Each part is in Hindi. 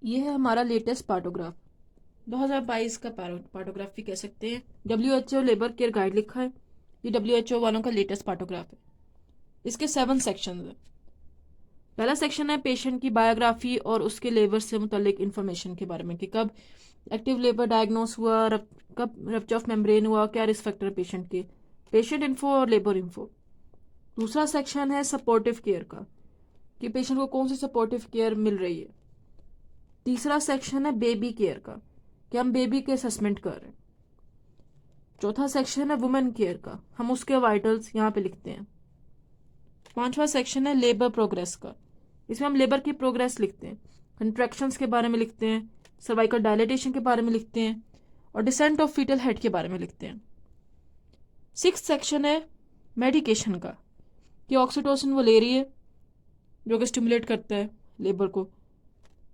ये है हमारा लेटेस्ट पार्टोग्राफ, 2022 का पार्टोग्राफ भी कह सकते हैं। WHO लेबर केयर गाइड लिखा है। ये WHO वालों का लेटेस्ट पार्टोग्राफ है। इसके 7 सेक्शन है। पहला सेक्शन है पेशेंट की बायोग्राफी और उसके लेबर से मुतल्लिक इन्फॉर्मेशन के बारे में कि कब एक्टिव लेबर डायग्नोस हुआ, कब रप्चर ऑफ मेम्ब्रेन हुआ, क्या रिस्क फैक्टर पेशेंट के, पेशेंट इन्फो और लेबर इन्फो। दूसरा सेक्शन है सपोर्टिव केयर का कि पेशेंट को कौन सी सपोर्टिव केयर मिल रही है। तीसरा सेक्शन है बेबी केयर का कि हम बेबी के असेसमेंट कर रहे हैं। चौथा सेक्शन है वुमेन केयर का, हम उसके वाइटल्स यहाँ पे लिखते हैं। पांचवा सेक्शन है लेबर प्रोग्रेस का, इसमें हम लेबर की प्रोग्रेस लिखते हैं, कंट्रैक्शंस के बारे में लिखते हैं, सर्वाइकल डायलेटेशन के बारे में लिखते हैं और डिसेंट ऑफ फीटल हेड के बारे में लिखते हैं। सिक्स सेक्शन है मेडिकेशन का कि ऑक्सीटोसिन वो ले रही है जो कि स्टिमुलेट करता है लेबर को,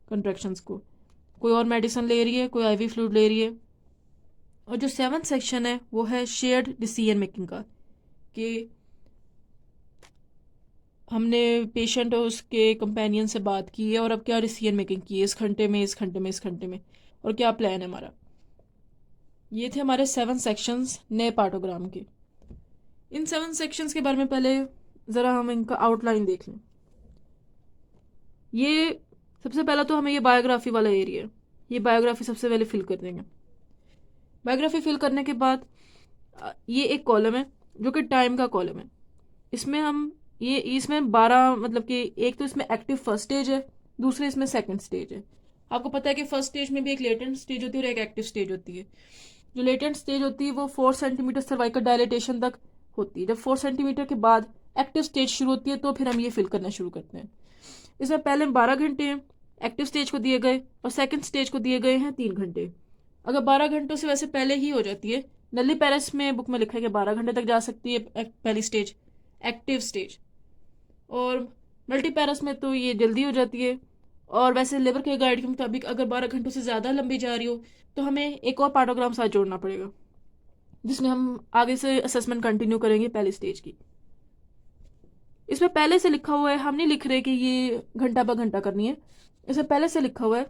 कंट्रैक्शंस को, कोई और मेडिसिन ले रही है, कोई आईवी फ्लूइड ले रही है। और जो 7th सेक्शन है वो है शेयर्ड डिसीजन मेकिंग का कि हमने पेशेंट और उसके कंपेनियन से बात की है और अब क्या डिसीजन मेकिंग की है इस घंटे में, इस घंटे में, इस घंटे में, और क्या प्लान है हमारा। ये थे हमारे 7 सेक्शंस नए पार्टोग्राम के। इन 7 सेक्शंस के बारे में पहले ज़रा हम इनका आउटलाइन देख लें। ये सबसे पहला तो हमें ये बायोग्राफी वाला एरिया, ये बायोग्राफी सबसे पहले फिल कर देंगे। बायोग्राफी फिल करने के बाद ये एक कॉलम है जो कि टाइम का कॉलम है। इसमें हम ये इसमें 12 मतलब कि एक तो इसमें एक्टिव फर्स्ट स्टेज है, दूसरे इसमें सेकंड स्टेज है। आपको पता है कि फर्स्ट स्टेज में भी एक लेटेंट स्टेज होती है और एक एक्टिव स्टेज होती है। जो लेटेंट स्टेज होती है वो 4 सेंटीमीटर सर्वाइकल डायलेटेशन तक होती है। जब 4 सेंटीमीटर के बाद एक्टिव स्टेज शुरू होती है तो फिर हम ये फिल करना शुरू करते हैं। इसमें पहले 12 घंटे एक्टिव स्टेज को दिए गए और सेकंड स्टेज को दिए गए हैं 3 घंटे। अगर 12 घंटों से वैसे पहले ही हो जाती है, नली पैरिस में बुक में लिखा है कि 12 घंटे तक जा सकती है पहली स्टेज, एक्टिव स्टेज, और मल्टी पैरस में तो ये जल्दी हो जाती है। और वैसे लेबर के गाइड के मुताबिक अगर 12 घंटों से ज़्यादा लंबी जा रही हो तो हमें एक और पार्टोग्राम साथ जोड़ना पड़ेगा जिसमें हम आगे से असेसमेंट कंटिन्यू करेंगे पहली स्टेज की। इसमें पहले से लिखा हुआ है, हम नहीं लिख रहे कि ये घंटा ब घंटा करनी है। इसमें पहले से लिखा हुआ है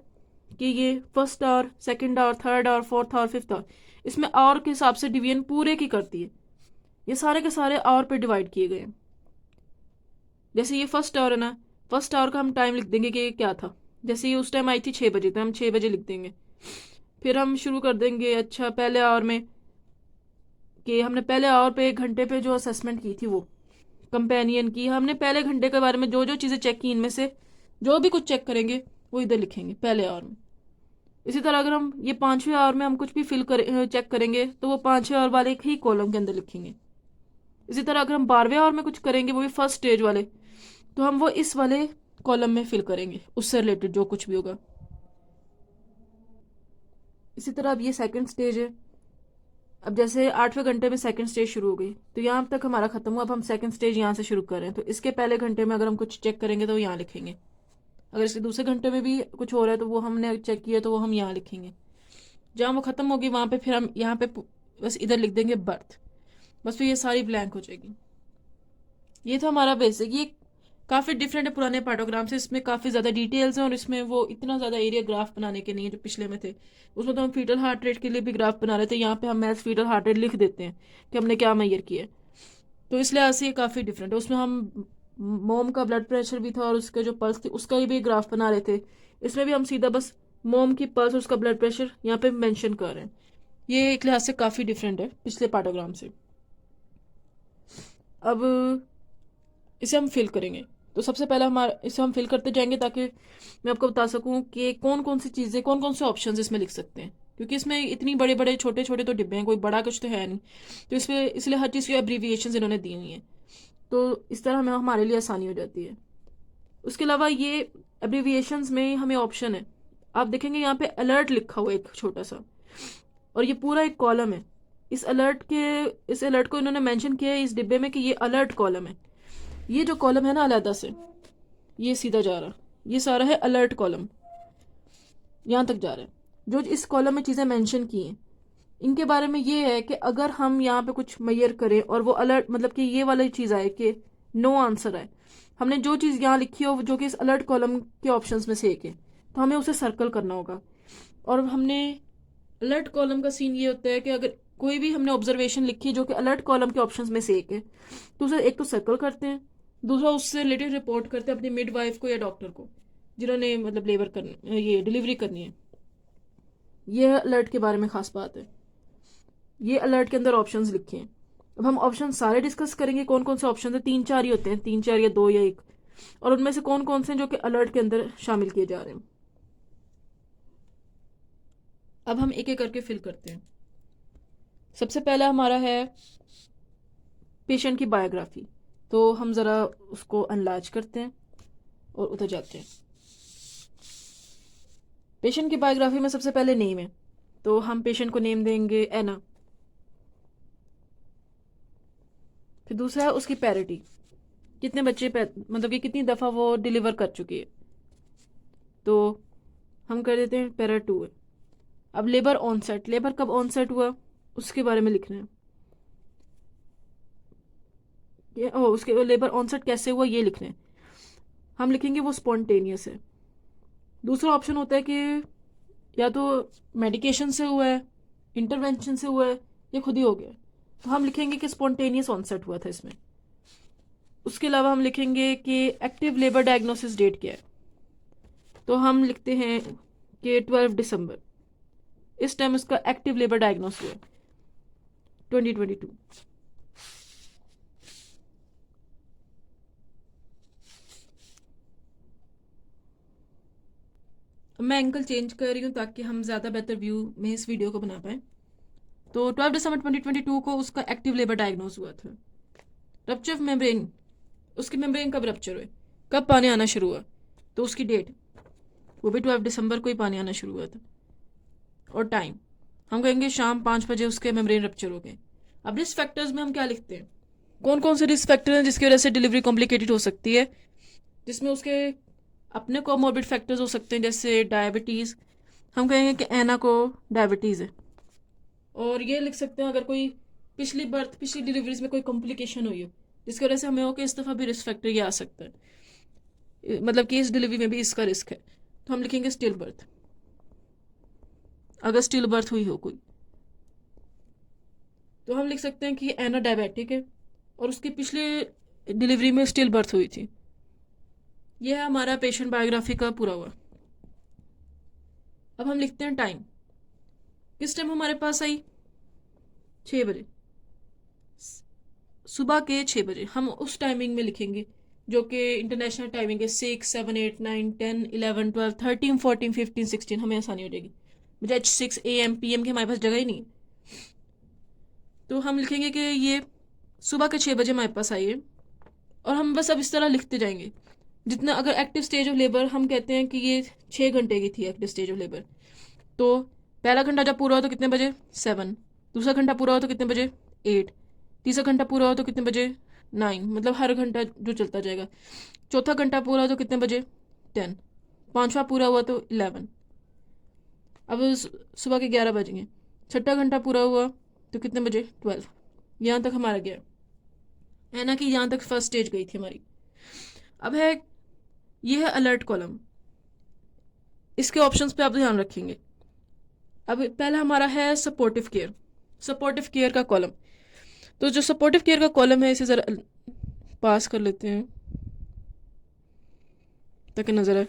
कि ये first hour, second hour, third hour, fourth hour, fifth hour, इसमें आवर के हिसाब से डिवीजन पूरे की करती है। ये सारे के सारे आवर पे डिवाइड किए गए हैं। जैसे ये फर्स्ट आवर है ना, फर्स्ट आवर का हम टाइम लिख देंगे कि क्या था। जैसे ये उस टाइम आई थी 6 बजे, तो हम 6 बजे लिख देंगे। फिर हम शुरू कर देंगे अच्छा पहले आवर में कि हमने पहले आवर पे 1 घंटे पे जो असेसमेंट की थी वो कंपेनियन की, हमने पहले घंटे के बारे में जो जो चीज़ें चेक की इनमें से जो भी कुछ चेक करेंगे वो इधर लिखेंगे पहले आवर में। इसी तरह अगर हम ये 5वें आवर में हम कुछ भी चेक करेंगे तो वो 5वें आवर वाले ही कॉलम के अंदर लिखेंगे। इसी तरह अगर हम 12वें आवर में कुछ करेंगे वो भी फर्स्ट स्टेज वाले, तो हम वो इस वाले कॉलम में फिल करेंगे उससे रिलेटेड जो कुछ भी होगा। इसी तरह अब ये सेकंड स्टेज है। अब जैसे 8वें घंटे में सेकंड स्टेज शुरू हो गई तो यहाँ तक हमारा खत्म हुआ। अब हम सेकंड स्टेज यहाँ से शुरू कर रहे हैं, तो इसके पहले घंटे में अगर हम कुछ चेक करेंगे तो यहाँ लिखेंगे। अगर इसके दूसरे घंटे में भी कुछ हो रहा है तो वो हमने चेक किया तो वो हम यहाँ लिखेंगे। जहाँ वो खत्म होगी वहाँ पे फिर हम यहाँ पे बस इधर लिख देंगे बर्थ, बस फिर ये सारी ब्लैंक हो जाएगी। ये था हमारा बेसिक। ये काफ़ी डिफरेंट है पुराने पार्टोग्राम से, इसमें काफ़ी ज़्यादा डिटेल्स हैं और इसमें वो इतना ज़्यादा एरिया ग्राफ बनाने के नहीं है जो पिछले में थे। उसमें तो हम फीटल हार्ट रेट के लिए भी ग्राफ बना रहे थे, यहाँ पे हम मैथ फीटल हार्ट रेट लिख देते हैं कि हमने क्या मैयर किया। तो इस लिहाज से ये काफ़ी डिफरेंट है। उसमें हम मोम का ब्लड प्रेशर भी था और उसके जो पल्स थी उसका भी ग्राफ बना रहे थे। इसमें भी हम सीधा बस मोम की पल्स और उसका ब्लड प्रेशर यहाँ पे मेंशन कर रहे हैं। ये एक लिहाज से काफ़ी डिफरेंट है पिछले पार्टोग्राम से। अब इसे हम फिल करेंगे, तो सबसे पहला हमारा इसे हम फिल करते जाएंगे ताकि मैं आपको बता सकूं कि कौन कौन सी चीज़ें, कौन कौन से ऑप्शंस इसमें लिख सकते हैं, क्योंकि इसमें इतनी बड़े बड़े छोटे छोटे तो डिब्बे हैं, कोई बड़ा कुछ तो है नहीं। तो इसमें इसलिए हर चीज़ की एब्रीविएशन इन्होंने दी हुई हैं, तो इस तरह हमें हमारे लिए आसानी हो जाती है। उसके अलावा ये एब्रीविएशंस में हमें ऑप्शन है, आप देखेंगे यहाँ पे अलर्ट लिखा हुआ है एक छोटा सा, और ये पूरा एक कॉलम है। इस अलर्ट को इन्होंने मेंशन किया है इस डिब्बे में कि ये अलर्ट कॉलम है। ये जो कॉलम है ना अलहदा से ये सीधा जा रहा, ये सारा है अलर्ट कॉलम, यहाँ तक जा रहा है। जो इस कॉलम में चीज़ें मेंशन की हैं इनके बारे में ये है कि अगर हम यहाँ पे कुछ मैयर करें और वो अलर्ट मतलब कि ये वाली चीज़ आए कि नो आंसर आए, हमने जो चीज़ यहाँ लिखी हो जो कि इस अलर्ट कॉलम के ऑप्शंस में से एक है, तो हमें उसे सर्कल करना होगा। और हमने अलर्ट कॉलम का सीन ये होता है कि अगर कोई भी हमने ऑब्जर्वेशन लिखी जो कि अलर्ट कॉलम के ऑप्शंस में से एक है, तो उसे एक तो सर्कल करते हैं, दूसरा उससे रिलेटेड रिपोर्ट करते हैं अपनी मिडवाइफ को या डॉक्टर को जिन्होंने मतलब लेबर करनी, ये डिलीवरी करनी है। ये अलर्ट के बारे में खास बात है। ये अलर्ट के अंदर ऑप्शंस लिखे हैं। अब हम ऑप्शन सारे डिस्कस करेंगे, कौन कौन से ऑप्शन है, 3-4 ही होते हैं, 3-4 या 2 या 1, और उनमें से कौन कौन से हैं जो कि अलर्ट के अंदर शामिल किए जा रहे हैं। अब हम एक एक करके फिल करते हैं। सबसे पहला हमारा है पेशेंट की बायोग्राफी। तो हम ज़रा उसको अनलार्ज करते हैं और उधर जाते हैं। पेशेंट की बायोग्राफी में सबसे पहले नेम है, तो हम पेशेंट को नेम देंगे एना। फिर दूसरा है उसकी पैरिटी, कितने बच्चे मतलब कि कितनी दफ़ा वो डिलीवर कर चुकी है, तो हम कर देते हैं पैरा 2 है। अब लेबर ऑनसेट, लेबर कब ऑनसेट हुआ उसके बारे में लिखना है। उसके लेबर ऑनसेट कैसे हुआ ये लिखना है। हम लिखेंगे वो स्पॉन्टेनियस है। दूसरा ऑप्शन होता है कि या तो मेडिकेशन से हुआ है, इंटरवेंशन से हुआ है, या खुद ही हो गया, तो हम लिखेंगे कि स्पॉन्टेनियस ऑनसेट हुआ था इसमें। उसके अलावा हम लिखेंगे कि एक्टिव लेबर डायग्नोसिस डेट क्या है, तो हम लिखते हैं कि 12 दिसंबर, इस टाइम उसका एक्टिव लेबर डायग्नोस हुआ 2022। मैं एंगल चेंज कर रही हूँ ताकि हम ज़्यादा बेहतर व्यू में इस वीडियो को बना पाएँ। तो 12 दिसंबर 2022 को उसका एक्टिव लेबर डायग्नोस हुआ था। रप्चर ऑफ मेम्ब्रेन, उसकी मेम्ब्रेन कब रप्चर हुए, कब पानी आना शुरू हुआ, तो उसकी डेट वो भी 12 दिसंबर को ही पानी आना शुरू हुआ था। और टाइम हम कहेंगे शाम 5 बजे उसके मेम्ब्रेन रप्चर हो गए। अब रिस्क फैक्टर्स में हम क्या लिखते हैं, कौन कौन से रिस्क फैक्टर हैं जिसकी वजह से डिलीवरी कॉम्प्लिकेटेड हो सकती है, जिसमें उसके अपने कोमोर्बिड फैक्टर्स हो सकते हैं जैसे डायबिटीज़। हम कहेंगे कि एना को डायबिटीज़ है। और ये लिख सकते हैं अगर कोई पिछली डिलीवरीज में कोई कॉम्प्लिकेशन हुई हो जिसकी वजह से हमें हो कि इस दफ़ा भी रिस्क फैक्टर ये आ सकता है, मतलब कि इस डिलीवरी में भी इसका रिस्क है, तो हम लिखेंगे स्टिल बर्थ, अगर स्टिल बर्थ हुई हो कोई। तो हम लिख सकते हैं कि एना डायबिटिक है और उसकी पिछले डिलीवरी में स्टिल बर्थ हुई थी। यह है हमारा पेशेंट बायोग्राफी का पूरा हुआ। अब हम लिखते हैं टाइम, किस टाइम हमारे पास आई, 6 बजे, सुबह के 6 बजे। हम उस टाइमिंग में लिखेंगे जो कि इंटरनेशनल टाइमिंग है, 6, 7, 8, 9, 10, 11, 12, 13, 14, 15, 16, हमें आसानी हो जाएगी। बजाय 6 AM PM के हमारे पास जगह ही नहीं, तो हम लिखेंगे कि ये सुबह के 6 बजे हमारे पास आई है। और हम बस अब इस तरह लिखते जाएंगे जितना, अगर एक्टिव स्टेज ऑफ लेबर हम कहते हैं कि ये 6 घंटे की थी एक्टिव स्टेज ऑफ लेबर, तो पहला घंटा जब पूरा हो तो कितने बजे, 7, दूसरा घंटा पूरा हो तो कितने बजे, 8, तीसरा घंटा पूरा हो तो कितने बजे, 9, मतलब हर घंटा जो चलता जाएगा। चौथा घंटा पूरा हो तो कितने बजे, 10, पाँचवा पूरा हुआ तो 11, अब सुबह के 11 बज गए। छठा घंटा पूरा हुआ तो कितने बजे, 12। यहाँ तक हमारा गया है ना, कि यहाँ तक फर्स्ट स्टेज गई थी हमारी। अब है ये है अलर्ट कॉलम, इसके ऑप्शंस पे आप ध्यान रखेंगे। अब पहला हमारा है सपोर्टिव केयर, सपोर्टिव केयर का कॉलम। तो जो सपोर्टिव केयर का कॉलम है इसे ज़रा पास कर लेते हैं ताकि नज़र आए।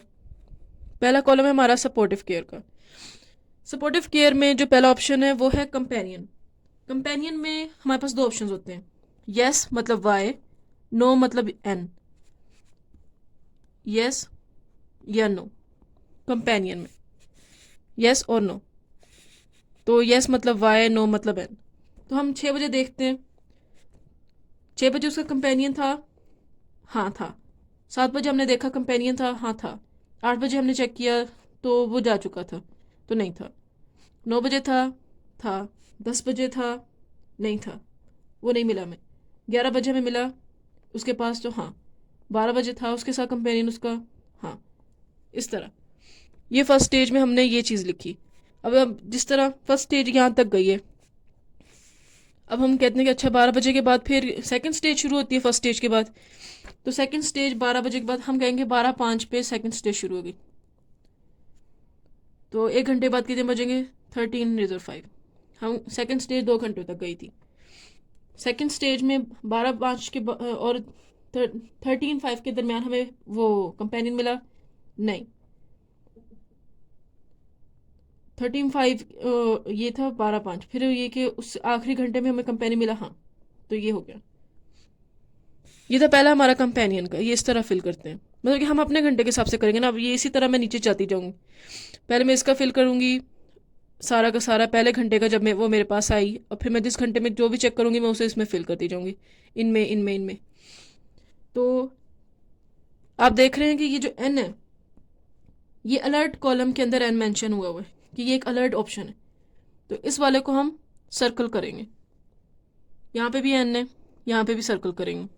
पहला कॉलम है हमारा सपोर्टिव केयर का। सपोर्टिव केयर में जो पहला ऑप्शन है वो है कंपेनियन। कंपेनियन में हमारे पास 2 ऑप्शन होते हैं, यस मतलब वाई, नो मतलब एन, यस या नो। कंपेनियन में यस और नो, तो यस मतलब वाई, नो मतलब एन। तो हम 6 बजे देखते हैं, 6 बजे उसका कंपेनियन था, हाँ था। 7 बजे हमने देखा कंपेनियन था, हाँ था। 8 बजे हमने चेक किया तो वो जा चुका था, तो नहीं था। 9 बजे था। 10 बजे था, नहीं था, वो नहीं मिला हमें। 11 बजे हमें मिला उसके पास, तो हाँ। 12 बजे था उसके साथ कंपेनियन उसका, हाँ। इस तरह ये फर्स्ट स्टेज में हमने ये चीज़ लिखी। अब जिस तरह फर्स्ट स्टेज यहाँ तक गई है, अब हम कहते हैं कि अच्छा 12 बजे के बाद फिर सेकंड स्टेज शुरू होती है फर्स्ट स्टेज के बाद, तो सेकंड स्टेज 12 बजे के बाद हम कहेंगे 12:05 पे सेकंड स्टेज शुरू होगी। तो 1 घंटे बाद कितने बजेंगे? 13:05। हम सेकंड स्टेज 2 घंटे तक गई थी। सेकंड स्टेज में 12:05 के और 13:05 के दरमियान हमें वो कंपेनियन मिला नहीं। 13:05 ये था 12:05, फिर ये कि उस आखिरी घंटे में हमें कंपेनियन मिला। हाँ, तो ये हो गया। ये था पहला हमारा कंपेनियन का। ये इस तरह फिल करते हैं, मतलब कि हम अपने घंटे के हिसाब से करेंगे ना। अब ये इसी तरह मैं नीचे जाती जाऊँगी। पहले मैं इसका फिल करूँगी सारा का सारा पहले घंटे का, जब मैं वो मेरे पास आई, और फिर मैं जिस घंटे में जो भी चेक करूँगी मैं उसे इसमें फिल करती जाऊँगी, इनमें इनमें इनमें। तो आप देख रहे हैं कि ये जो एन है, ये अलर्ट कॉलम के अंदर एन मेंशन हुआ है कि ये एक अलर्ट ऑप्शन है। तो इस वाले को हम सर्कल करेंगे। यहाँ पे भी एन है, यहाँ पे भी सर्कल करेंगे,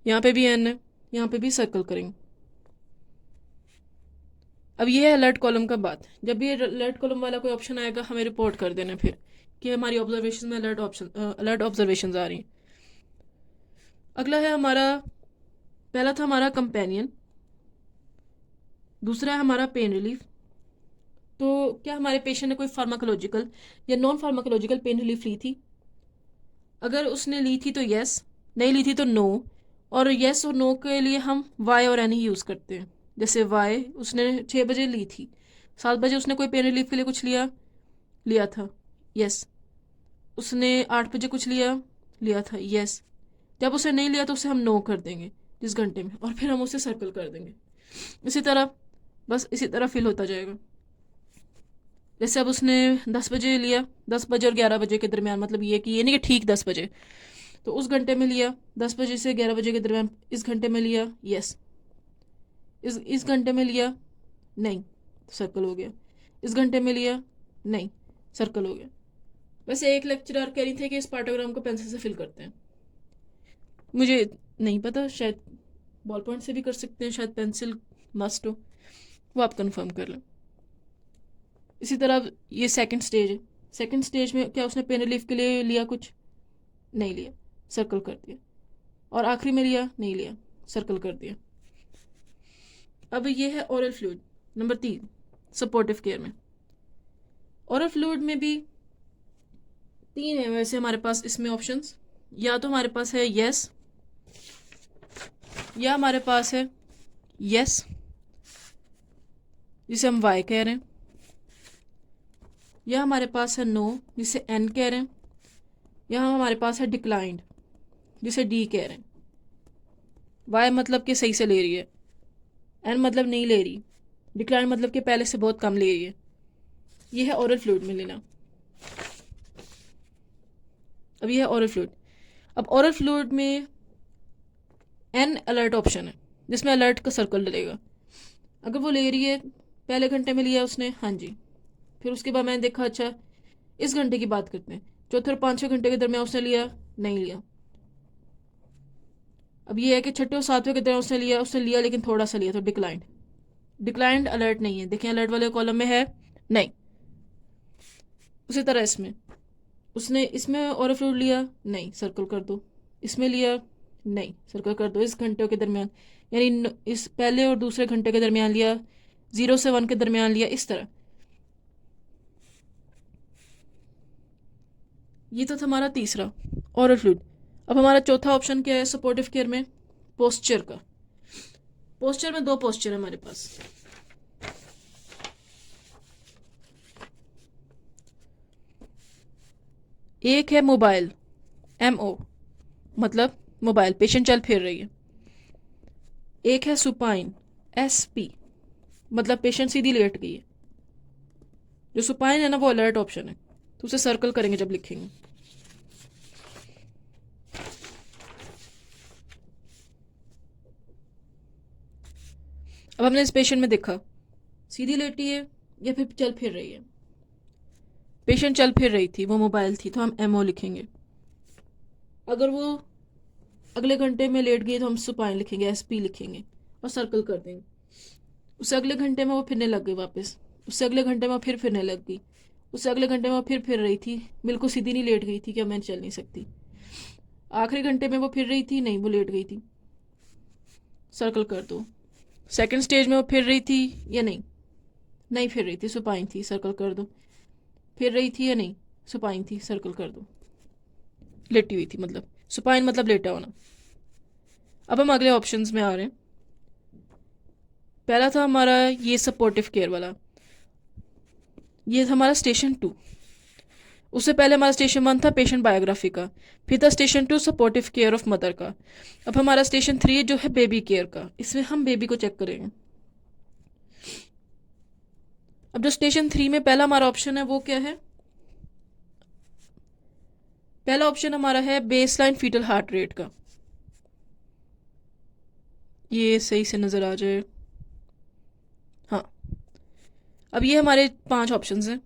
यहाँ पे भी एन है, यहाँ पे भी सर्कल करेंगे। अब ये है अलर्ट कॉलम का बात। जब भी अलर्ट कॉलम वाला कोई ऑप्शन आएगा हमें रिपोर्ट कर देना फिर कि हमारी ऑब्जर्वेशन में अलर्ट ऑब्जर्वेशन आ रही हैं। अगला है हमारा, पहला था हमारा कंपेनियन, दूसरा है हमारा पेन रिलीफ। तो क्या हमारे पेशेंट ने कोई फार्माकोलॉजिकल या नॉन फार्माकोलॉजिकल पेन रिलीफ ली थी? अगर उसने ली थी तो यस, नहीं ली थी तो नो। और यस और नो के लिए हम वाई और एन ही यूज़ करते हैं। जैसे वाई, उसने 6 बजे ली थी, 7 बजे उसने कोई पेन रिलीफ के लिए कुछ लिया था, यस। उसने 8 बजे कुछ लिया था, यस। जब उसे नहीं लिया तो उसे हम नो कर देंगे जिस घंटे में, और फिर हम उसे सर्कल कर देंगे। इसी तरह बस इसी तरह फिल होता जाएगा। जैसे अब उसने 10 बजे लिया, 10 बजे और 11 बजे के दरमियान, मतलब ये नहीं कि ठीक 10 बजे, तो उस घंटे में लिया, 10 बजे से 11 बजे के दरमियान इस घंटे में लिया, यस। इस घंटे में लिया, नहीं, सर्कल हो गया। इस घंटे में लिया, नहीं, सर्कल हो गया। वैसे एक लेक्चरर कह रही थे कि इस पार्टोग्राम को पेंसिल से फिल करते हैं। मुझे नहीं पता, शायद बॉल पॉइंट से भी कर सकते हैं, शायद पेंसिल मस्ट हो, वो आप कंफर्म कर लें। इसी तरह ये सेकंड स्टेज है। सेकंड स्टेज में क्या उसने पेन रिलीफ के लिए लिया कुछ? नहीं लिया, सर्कल कर दिया। और आखिरी में लिया, नहीं लिया, सर्कल कर दिया। अब ये है oral fluid number 3 supportive care में। ओरल फ्लूइड में भी 3 है वैसे हमारे पास इसमें ऑप्शंस। या तो हमारे पास है यस, या हमारे पास है यस जिसे हम वाई कह रहे हैं, या हमारे पास है नो जिसे एन कह रहे हैं, या हमारे पास है डिक्लाइंड जिसे डी कह रहे हैं। वाई मतलब कि सही से ले रही है, एन मतलब नहीं ले रही, डिक्लाइन मतलब कि पहले से बहुत कम ले रही है। ये है ओरल फ्लूइड में लेना। अब ये है ओरल फ्लूइड। अब ओरल फ्लूइड में एन अलर्ट ऑप्शन है जिसमें अलर्ट का सर्कल डलेगा। अगर वो ले रही है, पहले घंटे में लिया उसने, हाँ जी, फिर उसके बाद मैंने देखा अच्छा इस घंटे की बात करते हैं, चौथे और 5वें घंटे के दरमियान उसने लिया, नहीं लिया। अब ये है कि 6ठे और 7वें के दरमियान उसने लिया लेकिन थोड़ा सा लिया, तो डिक्लाइंड अलर्ट नहीं है। देखें अलर्ट वाले कॉलम में है नहीं। उसी तरह उसने इसमें ओरल फ्लूइड लिया, नहीं, सर्कल कर दो। इसमें लिया, नहीं, सर्कल कर दो। इस घंटों के दरमियान, यानी इस पहले और दूसरे घंटे के दरमियान लिया, 0 से 1 के दरमियान लिया, इस तरह। ये तो था हमारा तीसरा ओरल फ्लूइड। अब हमारा चौथा ऑप्शन क्या है सपोर्टिव केयर में? पोस्चर का। पोस्चर में 2 पोस्चर है हमारे पास। एक है मोबाइल, MO मतलब मोबाइल, पेशेंट चल फिर रही है। एक है सुपाइन, SP मतलब पेशेंट सीधी लेट गई है। जो सुपाइन है ना वो अलर्ट ऑप्शन है, तो उसे सर्कल करेंगे जब लिखेंगे। अब हमने इस पेशेंट में देखा सीधी लेटी है या फिर चल फिर रही है। पेशेंट चल फिर रही थी, वो मोबाइल थी, तो हम MO लिखेंगे। अगर वो अगले घंटे में लेट गई तो हम सुपाइन लिखेंगे, SP लिखेंगे और सर्कल कर देंगे। उससे अगले घंटे में वो फिरने लग गई वापस, उससे अगले घंटे में फिर फिरने लग गई, उससे अगले घंटे में फिर रही थी, बिल्कुल सीधी नहीं लेट गई थी कि मैं चल नहीं सकती। आखिरी घंटे में वो फिर रही थी, नहीं, वो लेट गई थी, सर्कल कर दो। सेकंड स्टेज में वो फिर रही थी या नहीं, नहीं फिर रही थी, सुपाइन थी, सर्कल कर दो। फिर रही थी या नहीं, सुपाइन थी, सर्कल कर दो। लेटी हुई थी मतलब, सुपाइन मतलब लेटा होना। अब हम अगले ऑप्शंस में आ रहे हैं। पहला था हमारा ये सपोर्टिव केयर वाला, ये था हमारा स्टेशन 2। उससे पहले हमारा स्टेशन 1 था पेशेंट बायोग्राफी का, फिर था station 2 supportive care of mother का। अब हमारा स्टेशन 3 जो है बेबी केयर का, इसमें हम बेबी को चेक करेंगे। अब जो स्टेशन 3 में पहला हमारा ऑप्शन है वो क्या है, पहला ऑप्शन हमारा है बेसलाइन फीटल हार्ट रेट का। ये सही से नज़र आ जाए, हाँ। अब ये हमारे 5 ऑप्शंस हैं,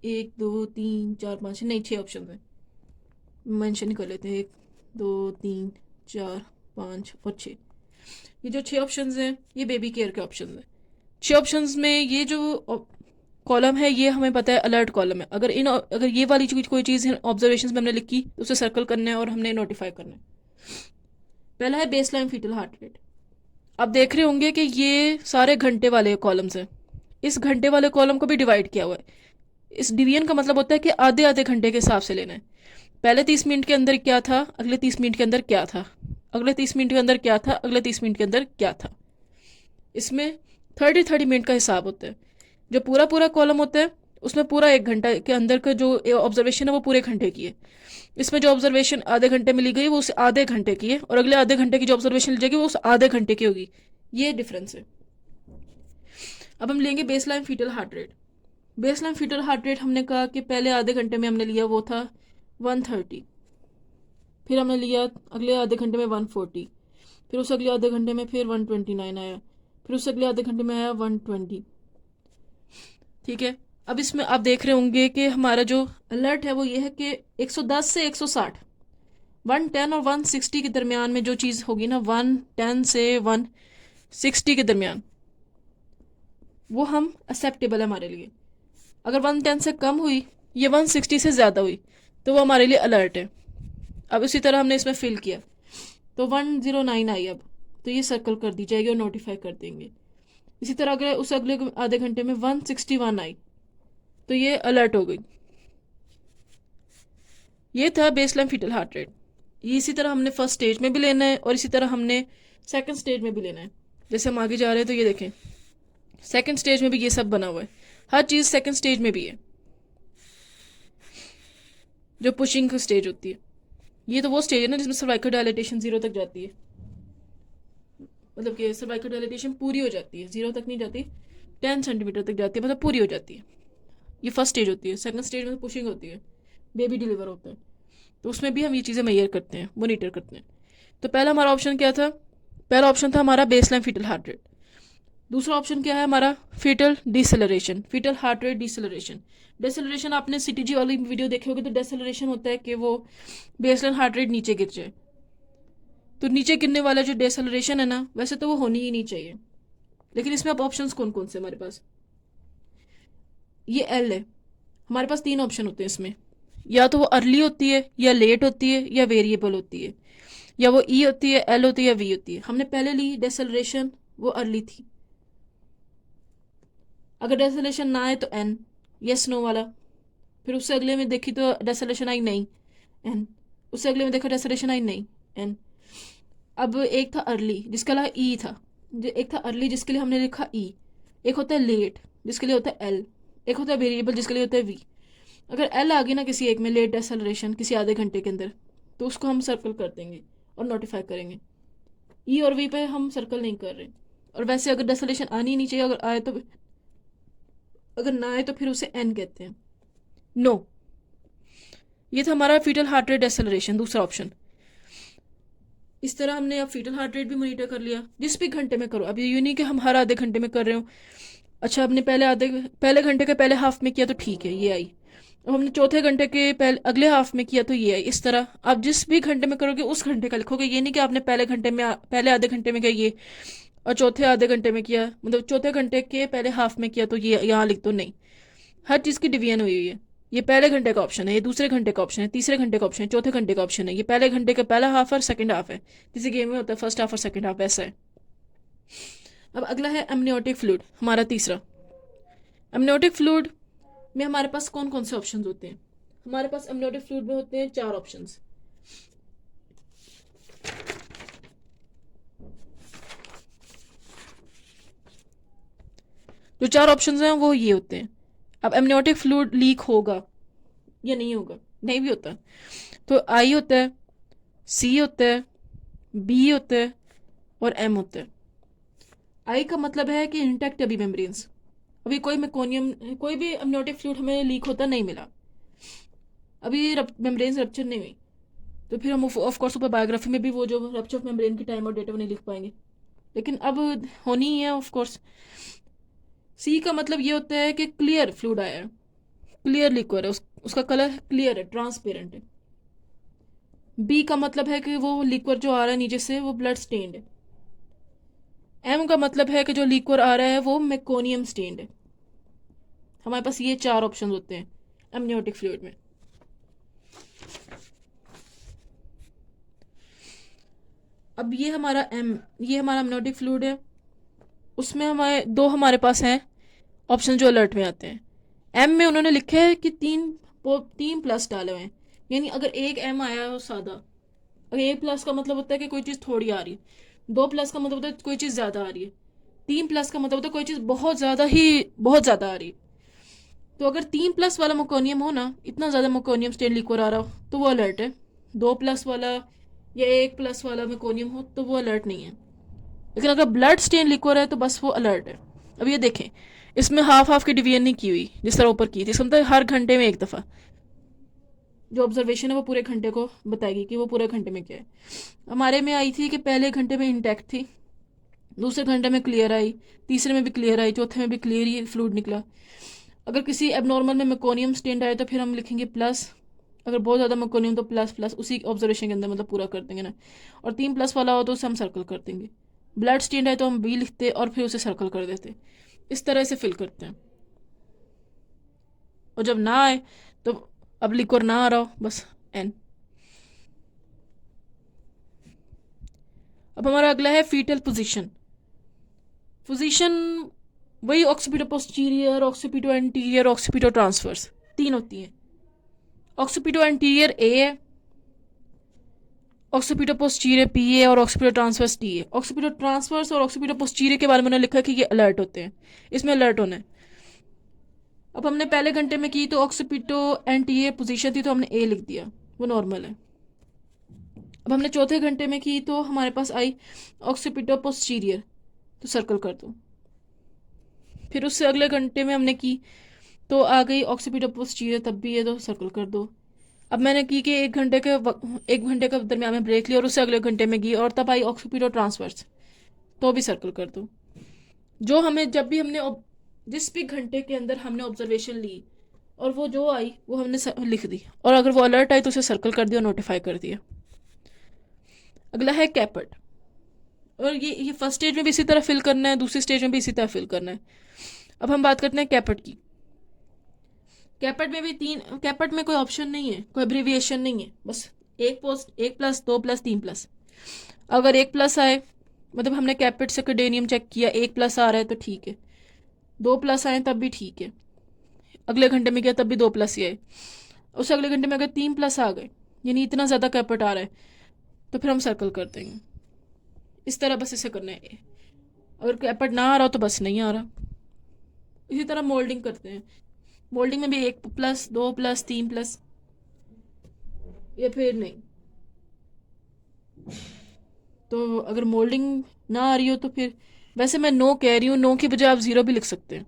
1 2 3 4 5, नहीं 6 ऑप्शन हैं, मेंशन कर लेते हैं, 1 2 3 4 5 और 6। ये जो 6 ऑप्शंस हैं ये बेबी केयर के ऑप्शंस हैं। 6 ऑप्शंस में ये जो कॉलम है ये हमें पता है अलर्ट कॉलम है। अगर ये वाली कोई चीज़ ऑब्जर्वेशन में हमने लिखी तो उसे सर्कल करना है और हमने नोटिफाई करना है। पहला है बेसलाइन फीटल हार्ट रेट। आप देख रहे होंगे कि ये सारे घंटे वाले कॉलम्स हैं, इस घंटे वाले कॉलम को भी डिवाइड किया हुआ है। इस डिवीजन का मतलब होता है कि आधे आधे घंटे के हिसाब से लेना है। पहले 30 मिनट के अंदर क्या था, अगले 30 मिनट के अंदर क्या था, अगले 30 मिनट के अंदर क्या था, अगले 30 मिनट के अंदर क्या था। इसमें 30 मिनट का हिसाब होता है। जो पूरा पूरा कॉलम होता है उसमें पूरा 1 घंटा के अंदर का जो ऑब्जर्वेशन है वो पूरे घंटे की है। इसमें जो ऑब्जर्वेशन आधे घंटे में ली गई वो उस आधे घंटे की है, और अगले आधे घंटे की जो ऑब्जर्वेशन ली जाएगी वो उस आधे घंटे की होगी। ये डिफरेंस है। अब हम लेंगे baseline foetal heart rate. Baseline foetal heart rate हमने कहा कि पहले आधे घंटे में हमने लिया वो था 130, फिर हमने लिया अगले आधे घंटे में 140, फिर उस अगले आधे घंटे में फिर 129 आया, फिर उस अगले आधे घंटे में आया 120। ठीक है। अब इसमें आप देख रहे होंगे कि हमारा जो अलर्ट है वो ये है कि 110 से 160, 110 और 160 के दरमियान में जो चीज़ होगी ना, 110 से 160 के दरमियान, वो हम एक्सेप्टेबल है हमारे लिए। अगर 110 से कम हुई या 160 से ज़्यादा हुई तो वो हमारे लिए अलर्ट है। अब इसी तरह हमने इसमें फिल किया तो 109 आई, अब तो ये सर्कल कर दी जाएगी और नोटिफाई कर देंगे। इसी तरह अगर उस अगले आधे घंटे में 161 आई तो ये अलर्ट हो गई। ये था बेसलाइन फीटल हार्ट रेट। ये इसी तरह हमने फर्स्ट स्टेज में भी लेना है और इसी तरह हमने सेकंड स्टेज में भी लेना है। जैसे हम आगे जा रहे हैं तो ये देखें सेकंड स्टेज में भी ये सब बना हुआ है, हर चीज़ सेकंड स्टेज में भी है, जो पुशिंग स्टेज होती है। ये तो वो स्टेज है ना जिसमें सर्वाइकल डायलेटेशन 0 तक जाती है, मतलब कि सर्वाइकल डायलेटेशन पूरी हो जाती है, 0 तक नहीं जाती, 10 सेंटीमीटर तक जाती है, मतलब पूरी हो जाती है। ये फर्स्ट स्टेज होती है। सेकंड स्टेज में तो पुशिंग होती है, बेबी डिलीवर होता है, तो उसमें भी हम ये चीज़ें मेजर करते हैं, मोनीटर करते हैं। तो पहला हमारा ऑप्शन क्या था, पहला ऑप्शन था हमारा बेसलाइन फीटल हार्ट रेट। दूसरा ऑप्शन क्या है हमारा, foetal deceleration, foetal heart rate deceleration. Deceleration आपने सीटीजी वाली वीडियो देखे होगे, तो डिसेलरेशन होता है कि वो बेसलाइन हार्ट रेट नीचे गिर जाए। तो नीचे गिरने वाला जो डिसेलरेशन है ना, वैसे तो वो होनी ही नहीं चाहिए, लेकिन इसमें अब ऑप्शंस कौन कौन से हमारे पास, ये एल है, हमारे पास 3 ऑप्शन होते हैं इसमें, या तो वो अर्ली होती है, या लेट होती है, या वेरिएबल होती है, या वो ई होती है, एल होती है, या वी होती है। हमने पहले ली डिसेलरेशन, वो अर्ली थी। अगर डेसेलेशन ना आए तो एन, यस नो वाला। फिर उससे अगले में देखी तो डेसेलेशन आई नहीं, एन। उससे अगले में देखा डेसेलेशन आई नहीं, एन। अब एक था अर्ली जिसका ला ई था, एक था अर्ली जिसके लिए हमने लिखा ई, एक होता है लेट जिसके लिए होता है एल, एक होता है वेरिएबल जिसके लिए होता है वी। अगर एल आ गई ना किसी एक में, लेट डेसेलरेशन किसी आधे घंटे के अंदर, तो उसको हम सर्कल कर देंगे और नोटिफाई करेंगे। ई और वी पे हम सर्कल नहीं कर रहे। और वैसे अगर डेसेलेशन आनी नहीं चाहिए, अगर आए तो, अगर ना आए तो फिर उसे एन कहते हैं, नो। ये था हमारा फीटल हार्ट रेट एक्सेलरेशन, दूसरा ऑप्शन। इस तरह हमने अब फीटल हार्ट रेट भी मॉनिटर कर लिया, जिस भी घंटे में करो। अब ये नहीं कि हम हर आधे घंटे में कर रहे हो। अच्छा, हमने पहले घंटे के पहले हाफ में किया तो ठीक है, ये आई। अब हमने चौथे घंटे के पहले अगले हाफ में किया तो ये आई। इस तरह आप जिस भी घंटे में करोगे उस घंटे का लिखोगे। ये नहीं कि आपने पहले आधे घंटे में किया ये, और चौथे आधे घंटे में किया, मतलब चौथे घंटे के पहले हाफ में किया तो ये यहाँ लिख दो, नहीं। हर चीज़ की डिवीजन हुई हुई है। ये पहले घंटे का ऑप्शन है, ये दूसरे घंटे का ऑप्शन है, तीसरे घंटे का ऑप्शन है, चौथे घंटे का ऑप्शन है। ये पहले घंटे का पहला हाफ और सेकंड हाफ है, जैसे गेम में होता है फर्स्ट हाफ और सेकंड हाफ, ऐसा है। अब अगला है एमनियोटिक फ्लूइड, हमारा तीसरा। एमनियोटिक फ्लूइड में हमारे पास कौन कौन से ऑप्शंस होते हैं? हमारे पास एमनियोटिक फ्लूइड में होते हैं 4 ऑप्शंस। जो 4 ऑप्शंस हैं वो ये होते हैं। अब एमनियोटिक फ्लूइड लीक होगा या नहीं होगा? नहीं भी होता। तो आई होता है, सी होता है, बी होता है और एम होता है। आई का मतलब है कि इंटैक्ट अभी मेम्ब्रेन्स, अभी कोई मेकोनियम, कोई भी एमनियोटिक फ्लूइड हमें लीक होता नहीं मिला, अभी मेम्ब्रेन्स रप्चर नहीं हुई, तो फिर हम ऑफ कोर्स ऊपर बायोग्राफी में भी वो जो रप्चर ऑफ मेम्ब्रेन की टाइम और डेट नहीं लिख पाएंगे, लेकिन अब होनी ही है ऑफ कोर्स। सी का मतलब ये होता है कि क्लियर फ्लूइड आया है, क्लियर लिक्विड है, उसका कलर क्लियर है, ट्रांसपेरेंट है। बी का मतलब है कि वो लिक्विड जो आ रहा है नीचे से वो ब्लड स्टेन्ड है। एम का मतलब है कि जो लिक्विड आ रहा है वो मेकोनियम स्टेन्ड है। हमारे पास ये 4 ऑप्शन होते हैं एमनियोटिक फ्लूइड में। अब ये हमारा एमनियोटिक फ्लूइड है, उसमें हमारे पास हैं ऑप्शन जो अलर्ट में आते हैं। एम में उन्होंने लिखा है कि 3 प्लस डाले हुए हैं, यानी अगर एक एम आया हो सादा, अगर एक प्लस का मतलब होता है कि कोई चीज़ थोड़ी आ रही है, 2 प्लस का मतलब होता है कोई चीज़ ज़्यादा आ रही है, 3 प्लस का मतलब होता है कोई चीज़ बहुत ज़्यादा आ रही है। तो अगर 3 प्लस वाला मोकोनियम हो ना, इतना ज़्यादा मोकोनियम स्टेन लिक्विड आ रहा हो तो वो अलर्ट है। 2 प्लस वाला या 1 प्लस वाला मोकोनियम हो तो वो अलर्ट नहीं है। लेकिन अगर ब्लड स्टेन लिक्विड है तो बस वो अलर्ट है। अब ये देखें, इसमें हाफ हाफ की डिवीजन नहीं की हुई जिस तरह ऊपर की थी, इसका मतलब हर घंटे में एक दफ़ा जो ऑब्जर्वेशन है वो पूरे घंटे को बताएगी कि वो पूरे घंटे में क्या है। हमारे में आई थी कि पहले घंटे में इंटैक्ट थी, दूसरे घंटे में क्लियर आई, तीसरे में भी क्लियर आई, चौथे में भी क्लियर ही फ्लूइड निकला। अगर किसी एबनॉर्मल में मेकोनियम स्टेंड आए तो फिर हम लिखेंगे प्लस, अगर बहुत ज़्यादा मेकोनियम तो प्लस प्लस उसी ऑब्जर्वेशन के अंदर मतलब पूरा कर देंगे ना। और 3 प्लस वाला हो तो उसे हम सर्कल कर देंगे। ब्लड स्टेंड आए तो हम बी लिखते और फिर उसे सर्कल कर देते। इस तरह से फिल करते हैं। और जब ना आए तो अब लिक्विड ना आ रहा हो बस एन। अब हमारा अगला है फीटल पोजीशन। पोजीशन वही occipito posterior, occipito anterior, occipito transverse 3 होती हैं। ऑक्सीपिटो एंटीरियर ए है, ऑक्सीपिटो पोस्टीरियर पी है और ऑक्सीपिटो ट्रांसवर्स टी है। ऑक्सीपिटो ट्रांसवर्स और ऑक्सीपिटो पोस्टीरियर के बारे में उन्होंने लिखा है कि ये अलर्ट होते हैं, इसमें अलर्ट होना है। अब हमने पहले घंटे में की तो ऑक्सीपिटो एंटीरियर पोजीशन थी तो हमने ए लिख दिया, वो नॉर्मल है। अब हमने चौथे घंटे में की तो हमारे पास आई ऑक्सीपिटो पोस्टीरियर, तो सर्कल कर दो। फिर उससे अगले घंटे में हमने की तो आ गई ऑक्सीपिटो पोस्टीरियर, तब भी है तो सर्कल कर दो। अब मैंने की कि एक घंटे का दरमियान में ब्रेक लिया और उससे अगले घंटे में की और तब आई ऑक्सीपिटो ट्रांसवर्स, तो भी सर्कल कर दो। जो हमें जब भी हमने जिस भी घंटे के अंदर हमने ऑब्जर्वेशन ली और वो जो आई वो हमने लिख दी, और अगर वो अलर्ट आई तो उसे सर्कल कर दिया, नोटिफाई कर दिया। अगला है कैपेट, और ये फर्स्ट स्टेज में भी इसी तरह फिल करना है, दूसरी स्टेज में भी इसी तरह फिल करना है। अब हम बात करते हैं कैपेट की। कैपेट में भी कैपेट में कोई ऑप्शन नहीं है, कोई एब्रीविएशन नहीं है, बस एक प्लस 2 प्लस 3 प्लस। अगर 1 प्लस आए मतलब हमने कैपेट से कैडेनियम चेक किया, 1 प्लस आ रहा है तो ठीक है, 2 प्लस आए तब भी ठीक है, अगले घंटे में गया तब भी 2 प्लस ही आए। उससे अगले घंटे में अगर 3 प्लस आ गए, यानी इतना ज़्यादा कैपेट आ रहा है, तो फिर हम सर्कल कर देंगे। इस तरह बस इसे करना है। अगर कैपेट ना आ रहा हो तो बस नहीं आ रहा। इसी तरह मोल्डिंग करते हैं, मोल्डिंग में भी 1 प्लस 2 प्लस 3 प्लस, या फिर नहीं। तो अगर मोल्डिंग ना आ रही हो तो फिर, वैसे मैं नो कह रही हूँ, नो की बजाय आप 0 भी लिख सकते हैं।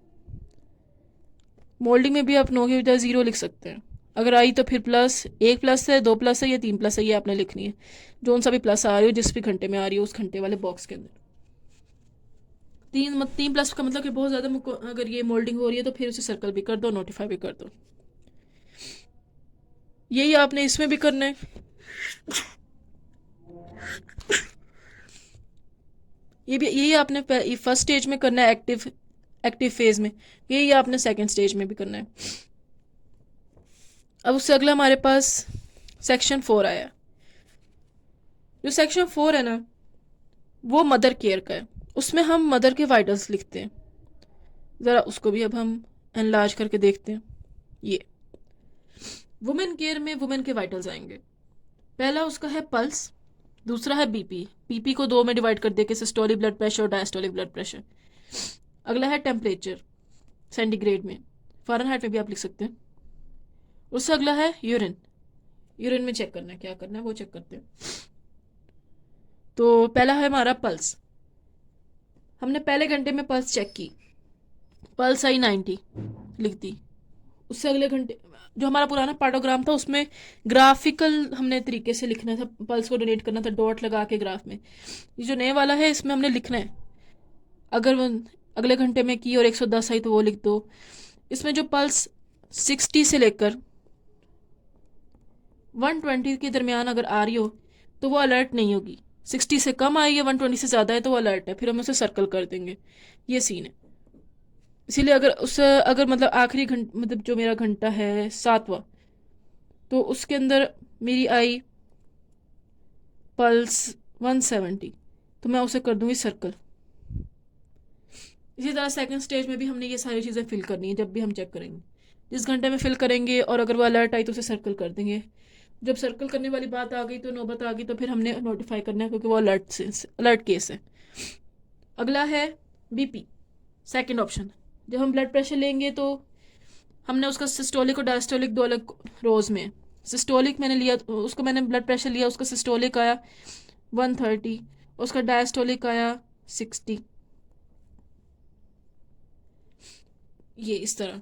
मोल्डिंग में भी आप नो की बजाय 0 लिख सकते हैं। अगर आई तो फिर प्लस 1 प्लस है, 2 प्लस है या 3 प्लस है, ये आपने लिखनी है। जो सा भी प्लस आ रही हो जिस भी घंटे में आ रही हो उस घंटे वाले बॉक्स के अंदर। 3 प्लस का मतलब कि बहुत ज़्यादा, अगर ये मोल्डिंग हो रही है तो फिर उसे सर्कल भी कर दो, नोटिफाई भी कर दो। यही आपने इसमें भी करना है। यही आपने फर्स्ट स्टेज में करना है, एक्टिव फेज में। यही आपने सेकंड स्टेज में भी करना है। अब उससे अगला हमारे पास सेक्शन 4 आया। जो सेक्शन 4 है ना, वो मदर केयर का है। उसमें हम मदर के वाइटल्स लिखते हैं। ज़रा उसको भी अब हम एनलार्ज करके देखते हैं। ये वुमेन केयर में वुमेन के वाइटल्स आएंगे। पहला उसका है पल्स, दूसरा है बीपी। बीपी को दो में डिवाइड कर दे के सिस्टोलिक ब्लड प्रेशर और डायस्टोलिक ब्लड प्रेशर। अगला है टेम्परेचर सेंटीग्रेड में, फ़ारेनहाइट में भी आप लिख सकते हैं। उससे अगला है यूरिन। यूरिन में चेक करना है, क्या करना है वो चेक करते हैं। तो पहला है हमारा पल्स। हमने पहले घंटे में पल्स चेक की, पल्स आई 90 लिख दी। उससे अगले घंटे जो हमारा पुराना पार्टोग्राम था उसमें ग्राफिकल हमने तरीके से लिखना था, पल्स को डोनेट करना था डॉट लगा के ग्राफ में। ये जो नए वाला है इसमें हमने लिखना है, अगर वो अगले घंटे में की और 110 आई तो वो लिख दो। इसमें जो पल्स 60 से लेकर 120 के दरमियान अगर आ रही हो तो वो अलर्ट नहीं होगी। 60 से कम आई है, 120 से ज़्यादा है तो वो अलर्ट है, फिर हम उसे सर्कल कर देंगे। ये सीन है। इसीलिए अगर मतलब आखिरी घंटा, मतलब जो मेरा घंटा है 7वां, तो उसके अंदर मेरी आई पल्स 170, तो मैं उसे कर दूंगी सर्कल। इसी तरह सेकंड स्टेज में भी हमने ये सारी चीज़ें फिल करनी है। जब भी हम चेक करेंगे जिस घंटे में फिल करेंगे और अगर वो अलर्ट आई तो उसे सर्कल कर देंगे। जब सर्कल करने वाली बात आ गई तो नौबत आ गई तो फिर हमने नोटिफाई करना है, क्योंकि वो अलर्ट केस है। अगला है बीपी, सेकंड ऑप्शन। जब हम ब्लड प्रेशर लेंगे तो हमने उसका सिस्टोलिक और डायस्टोलिक दो अलग रोज में। सिस्टोलिक मैंने लिया, उसको मैंने ब्लड प्रेशर लिया, उसका सिस्टोलिक आया 130, उसका डायस्टोलिक आया 60। ये इस तरह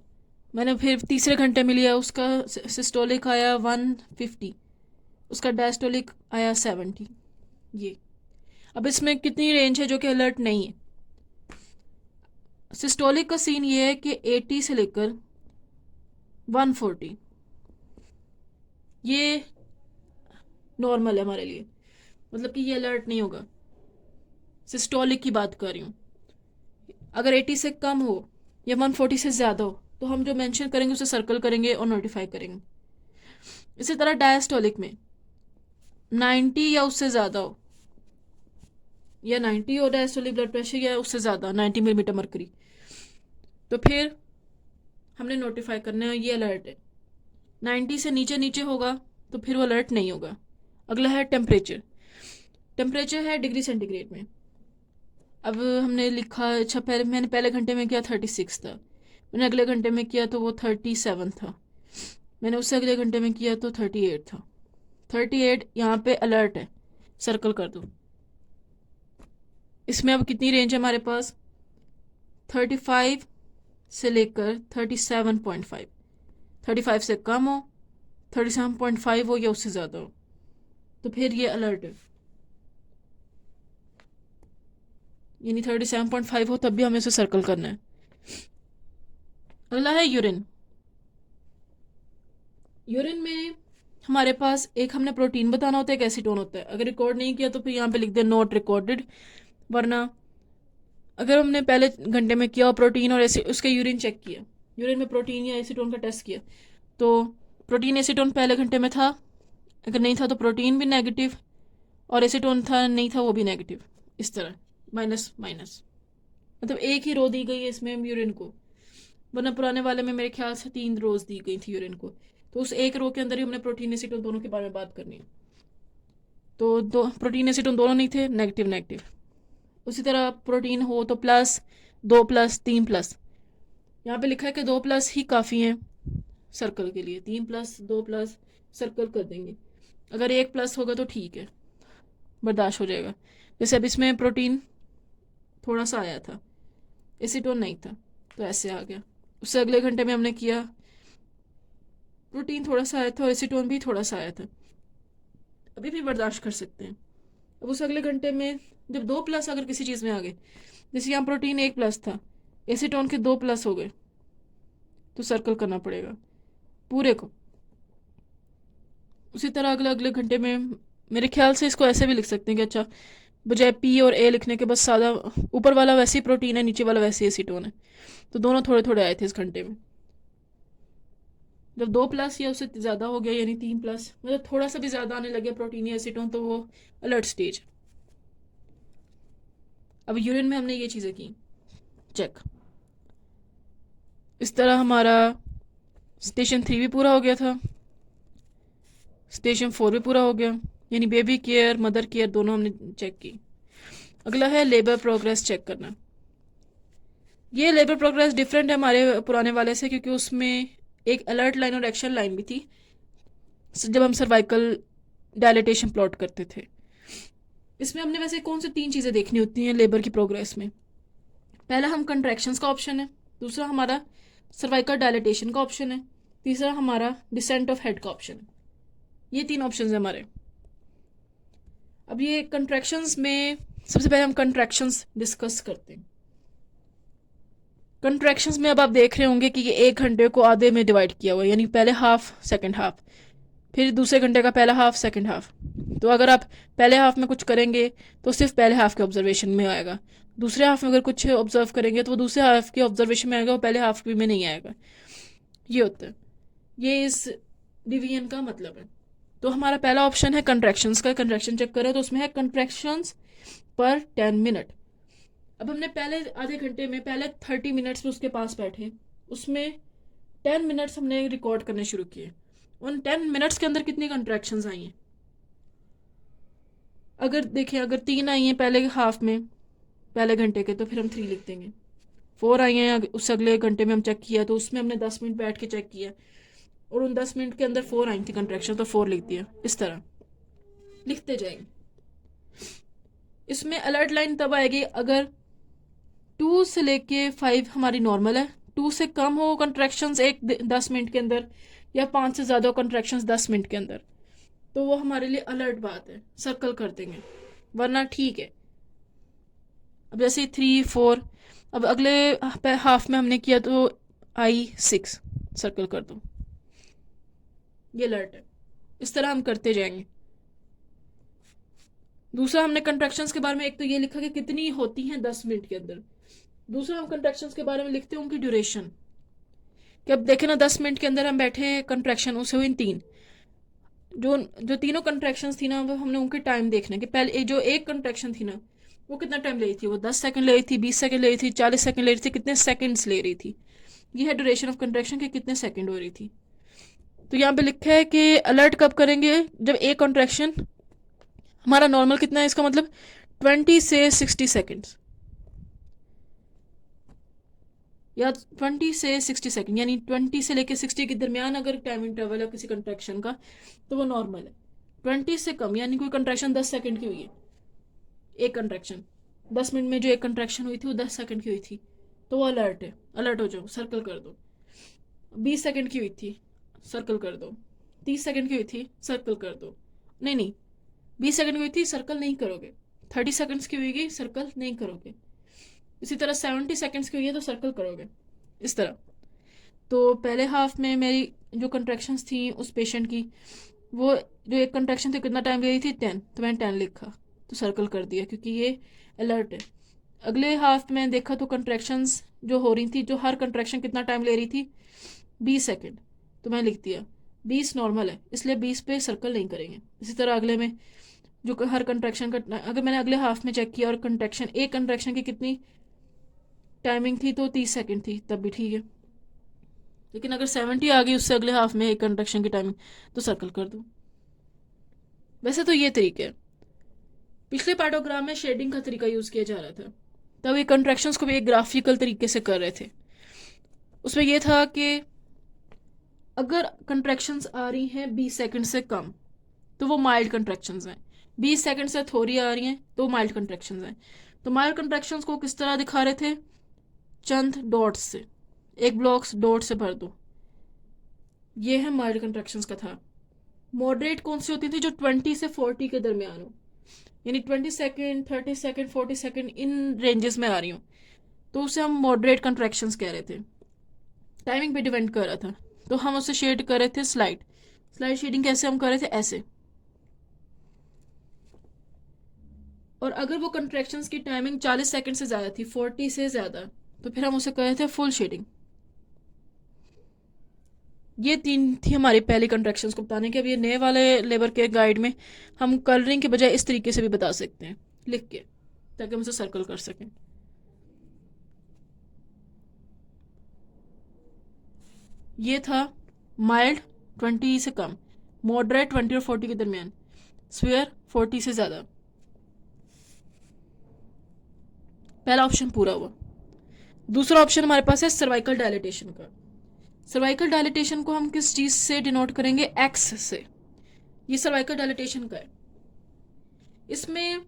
मैंने फिर तीसरे घंटे में लिया, उसका सिस्टोलिक आया 150, उसका डायस्टोलिक आया 70। ये अब इसमें कितनी रेंज है जो कि अलर्ट नहीं है। सिस्टोलिक का सीन ये है कि 80 से लेकर 140 ये नॉर्मल है हमारे लिए, मतलब कि ये अलर्ट नहीं होगा। सिस्टोलिक की बात कर रही हूँ। अगर 80 से कम हो या 140 से ज़्यादा हो तो हम जो मेंशन करेंगे उसे सर्कल करेंगे और नोटिफाई करेंगे। इसी तरह डायस्टोलिक में 90 या उससे ज़्यादा हो, या 90 हो डायस्टोलिक ब्लड प्रेशर या उससे ज़्यादा 90 मिलीमीटर मरकरी, तो फिर हमने नोटिफाई करना है ये अलर्ट है। 90 से नीचे नीचे होगा तो फिर वो अलर्ट नहीं होगा। अगला है टेम्परेचर। टेम्परेचर है डिग्री सेंटीग्रेड में। अब हमने लिखा, अच्छा मैंने पहले घंटे में किया 36 था, मैंने अगले घंटे में किया तो वो 37 था, मैंने उससे अगले घंटे में किया तो 38 था। 38 यहाँ पे अलर्ट है, सर्कल कर दो। इसमें अब कितनी रेंज है हमारे पास, 35 से लेकर 37.5। 35 से कम हो, 37.5 हो या उससे ज़्यादा हो तो फिर ये अलर्ट है। यानी 37.5 हो तब भी हमें उसे सर्कल करना है। अगला है यूरिन। यूरिन में हमारे पास एक हमने प्रोटीन बताना होता है, एक एसीटोन होता है। अगर रिकॉर्ड नहीं किया तो फिर यहाँ पे लिख दे नोट रिकॉर्डेड, वरना अगर हमने पहले घंटे में किया और प्रोटीन और उसके यूरिन चेक किया, यूरिन में प्रोटीन या एसीटोन का टेस्ट किया, तो प्रोटीन एसीटोन पहले घंटे में था, अगर नहीं था तो प्रोटीन भी नेगेटिव और एसीटोन था नहीं था वो भी नेगेटिव। इस तरह माइनस माइनस, मतलब एक ही रो दी गई है इसमें यूरिन को, वरना पुराने वाले में मेरे ख्याल से 3 रोज दी गई थी यूरिन को। तो उस एक रो के अंदर ही हमने प्रोटीन एसीटोन दोनों के बारे में बात करनी है। तो दो प्रोटीन एसीटोन दोनों नहीं थे, नेगेटिव नेगेटिव। उसी तरह प्रोटीन हो तो प्लस, 2 प्लस, 3 प्लस। यहाँ पे लिखा है कि 2 प्लस ही काफ़ी हैं सर्कल के लिए, 3 प्लस 2 प्लस सर्कल कर देंगे। अगर 1 प्लस होगा तो ठीक है, बर्दाश्त हो जाएगा। जैसे अब इसमें प्रोटीन थोड़ा सा आया था, एसीटोन नहीं था, तो ऐसे आ गया। उससे अगले घंटे में हमने किया, प्रोटीन थोड़ा सा आया था और एसीटोन भी थोड़ा सा आया था, अभी भी बर्दाश्त कर सकते हैं। अब उस अगले घंटे में जब 2 प्लस अगर किसी चीज़ में आ गए, जैसे यहाँ प्रोटीन 1 प्लस था, एसीटोन के 2 प्लस हो गए, तो सर्कल करना पड़ेगा पूरे को। उसी तरह अगले अगले घंटे में मेरे ख्याल से इसको ऐसे भी लिख सकते हैं कि अच्छा, बजाय पी और ए लिखने के बस सादा ऊपर वाला वैसे ही प्रोटीन है, नीचे वाला वैसे ही एसीटोन है, तो दोनों थोड़े थोड़े आए थे इस घंटे में। जब 2 प्लस या उससे ज़्यादा हो गया, यानी 3 प्लस, मतलब थोड़ा सा भी ज़्यादा आने लगे प्रोटीन या एसीटोन, तो वो अलर्ट स्टेज। अब यूरिन में हमने ये चीज़ें की चेक। इस तरह हमारा स्टेशन 3 भी पूरा हो गया था, स्टेशन 4 भी पूरा हो गया, यानी बेबी केयर मदर केयर दोनों हमने चेक की। अगला है लेबर प्रोग्रेस चेक करना। ये लेबर प्रोग्रेस डिफरेंट है हमारे पुराने वाले से, क्योंकि उसमें एक अलर्ट लाइन और एक्शन लाइन भी थी जब हम सर्वाइकल डायलिटेशन प्लॉट करते थे। इसमें हमने वैसे कौन सी 3 चीज़ें देखनी होती हैं लेबर की प्रोग्रेस में। पहला हम कंट्रैक्शंस का ऑप्शन है, दूसरा हमारा सर्वाइकल डायलिटेशन का ऑप्शन है, तीसरा हमारा डिसेंट ऑफ हेड का ऑप्शन है। ये 3 ऑप्शन है हमारे। अब ये कंट्रैक्शंस में सबसे पहले हम कंट्रैक्शंस डिस्कस करते हैं। कंट्रैक्शंस में अब आप देख रहे होंगे कि ये 1 घंटे को आधे में डिवाइड किया हुआ है, यानी पहले हाफ सेकंड हाफ, फिर दूसरे घंटे का पहला हाफ सेकंड हाफ। तो अगर आप पहले हाफ में कुछ करेंगे तो सिर्फ पहले हाफ के ऑब्जर्वेशन में आएगा, दूसरे हाफ में अगर कुछ ऑब्जर्व करेंगे तो वो दूसरे हाफ के ऑब्जर्वेशन में आएगा, वो पहले हाफ में नहीं आएगा। ये होता है, ये इस डिवीजन का मतलब है। तो हमारा पहला ऑप्शन है कंट्रैक्शंस का, कंट्रैक्शन चेक करें तो उसमें है कंट्रैक्शंस पर 10 मिनट। अब हमने पहले आधे घंटे में पहले 30 मिनट्स में उसके पास बैठे, उसमें 10 मिनट्स हमने रिकॉर्ड करने शुरू किए। उन 10 मिनट्स के अंदर कितनी कंट्रैक्शंस आई हैं? अगर देखें, अगर 3 आई हैं पहले हाफ में पहले घंटे के, तो फिर हम 3 लिख देंगे। 4 आई हैं उस अगले घंटे में हम चेक किया, तो उसमें हमने 10 मिनट बैठ के चेक किया और उन 10 मिनट के अंदर 4 आई थी कंट्रैक्शन, तो 4 लिख दिया। इस तरह लिखते जाएंगे। इसमें अलर्ट लाइन तब आएगी अगर 2 से लेके 5 हमारी नॉर्मल है, 2 से कम हो कंट्रैक्शंस 10 मिनट के अंदर, या 5 से ज़्यादा कंट्रैक्शंस 10 मिनट के अंदर, तो वो हमारे लिए अलर्ट बात है, सर्कल कर देंगे, वरना ठीक है। अब जैसे 3 4, अब अगले हाफ में हमने किया तो आई 6, सर्कल कर दो, ये अलर्ट है। इस तरह हम करते जाएंगे। दूसरा हमने कंट्रैक्शंस के बारे में एक तो ये लिखा कि कितनी होती हैं 10 मिनट के अंदर। दूसरा हम कंट्रैक्शंस के बारे में लिखते हैं उनकी ड्यूरेशन, कि अब देखें ना 10 मिनट के अंदर हम बैठे कंट्रैक्शन उसे हुई 3, जो जो तीनों कंट्रैक्शंस थी ना, वो हमने उनके टाइम देखना कि पहले जो एक कंट्रैक्शन थी ना वो कितना टाइम ले रही थी, वो 10 सेकंड ले रही थी, 20 सेकंड ले रही थी, 40 सेकंड ले रही थी, कितने सेकंड्स ले रही थी। ये है ड्यूरेशन ऑफ कंट्रैक्शन के कितने सेकंड हो रही थी। तो यहाँ पे लिखा है कि अलर्ट कब करेंगे, जब एक कंट्रैक्शन हमारा नॉर्मल कितना है, इसका मतलब 20 से 60 सेकंड्स, या 20 से 60 सेकंड, यानी 20 से लेके 60 के दरमियान अगर टाइम इंटरवल है किसी कंट्रैक्शन का तो वो नॉर्मल है। 20 से कम, यानी कोई कंट्रैक्शन 10 सेकंड की हुई है, एक कंट्रैक्शन 10 मिनट में जो एक कंट्रैक्शन हुई थी वो 10 सेकंड की हुई थी, तो वो अलर्ट है, अलर्ट हो जाओ, सर्कल कर दो। 20 सेकंड की हुई थी, सर्कल कर दो। 30 सेकंड की हुई थी, सर्कल कर दो। नहीं नहीं, 20 सेकंड की हुई थी, सर्कल नहीं करोगे। 30 सेकंड्स की हुई, सर्कल नहीं करोगे। इसी तरह 70 सेकंड्स की हुई है तो सर्कल करोगे, इस तरह। तो पहले हाफ में मेरी जो कंट्रैक्शंस थी उस पेशेंट की, वो जो एक कंट्रैक्शन थी कितना टाइम ले रही थी 10, तो मैंने 10 लिखा तो सर्कल कर दिया, क्योंकि ये अलर्ट है। अगले हाफ में देखा तो कंट्रैक्शंस जो हो रही थी, जो हर कंट्रैक्शन कितना टाइम ले रही थी 20 सेकंड, तो मैं लिख दिया 20 नॉर्मल है, इसलिए 20 पे सर्कल नहीं करेंगे। इसी तरह अगले में जो हर कंट्रैक्शन का, अगर मैंने अगले हाफ में चेक किया और कंट्रैक्शन एक कंट्रैक्शन की कितनी टाइमिंग थी तो 30 सेकंड थी, तब भी ठीक है। लेकिन अगर 70 आ गई उससे अगले हाफ में एक कंट्रैक्शन की टाइमिंग, तो सर्कल कर दो। वैसे तो ये तरीके है। पिछले पार्टोग्राम में शेडिंग का तरीका यूज़ किया जा रहा था, तब ये कंट्रैक्शंस को भी एक ग्राफिकल तरीके से कर रहे थे। उसमें यह था कि अगर कंट्रैक्शंस आ रही हैं 20 सेकंड से कम तो वो माइल्ड कंट्रैक्शंस हैं, 20 सेकंड से थोड़ी आ रही हैं तो माइल्ड कंट्रैक्शंस हैं। तो माइल्ड कंट्रैक्शंस को किस तरह दिखा रहे थे, चंद डॉट्स से, एक ब्लॉक्स डॉट से भर दो, ये है माइल्ड कंट्रैक्शंस का था। मॉडरेट कौन सी होती थी, जो 20 से 40 के दरमियान हो, यानी 20 second 30 second 40 second in ranges में आ रही हो, तो उसे हम मॉडरेट कंट्रैक्शंस कह रहे थे। टाइमिंग पे डिपेंड कर रहा था, तो हम उसे शेड कर रहे थे स्लाइड। स्लाइड शेडिंग कैसे हम कर रहे थे, ऐसे। और अगर वो कंट्रैक्शंस की टाइमिंग 40 सेकंड से ज़्यादा थी, 40 से ज़्यादा, तो फिर हम उसे कर रहे थे फुल शेडिंग। ये 3 थी हमारी पहली कंट्रैक्शंस को बताने के। अब ये नए वाले लेबर के गाइड में हम कलरिंग के बजाय इस तरीके से भी बता सकते हैं लिख के, ताकि हम उसे सर्कल कर सकें। ये था माइल्ड 20 से कम, मॉडरेट 20 और 40 के दरमियान, स्वेयर 40 से ज़्यादा। पहला ऑप्शन पूरा हुआ। दूसरा ऑप्शन हमारे पास है सर्वाइकल डायलिटेशन का। सर्वाइकल डायलिटेशन को हम किस चीज़ से डिनोट करेंगे? एक्स से। ये सर्वाइकल डायलिटेशन का है। इसमें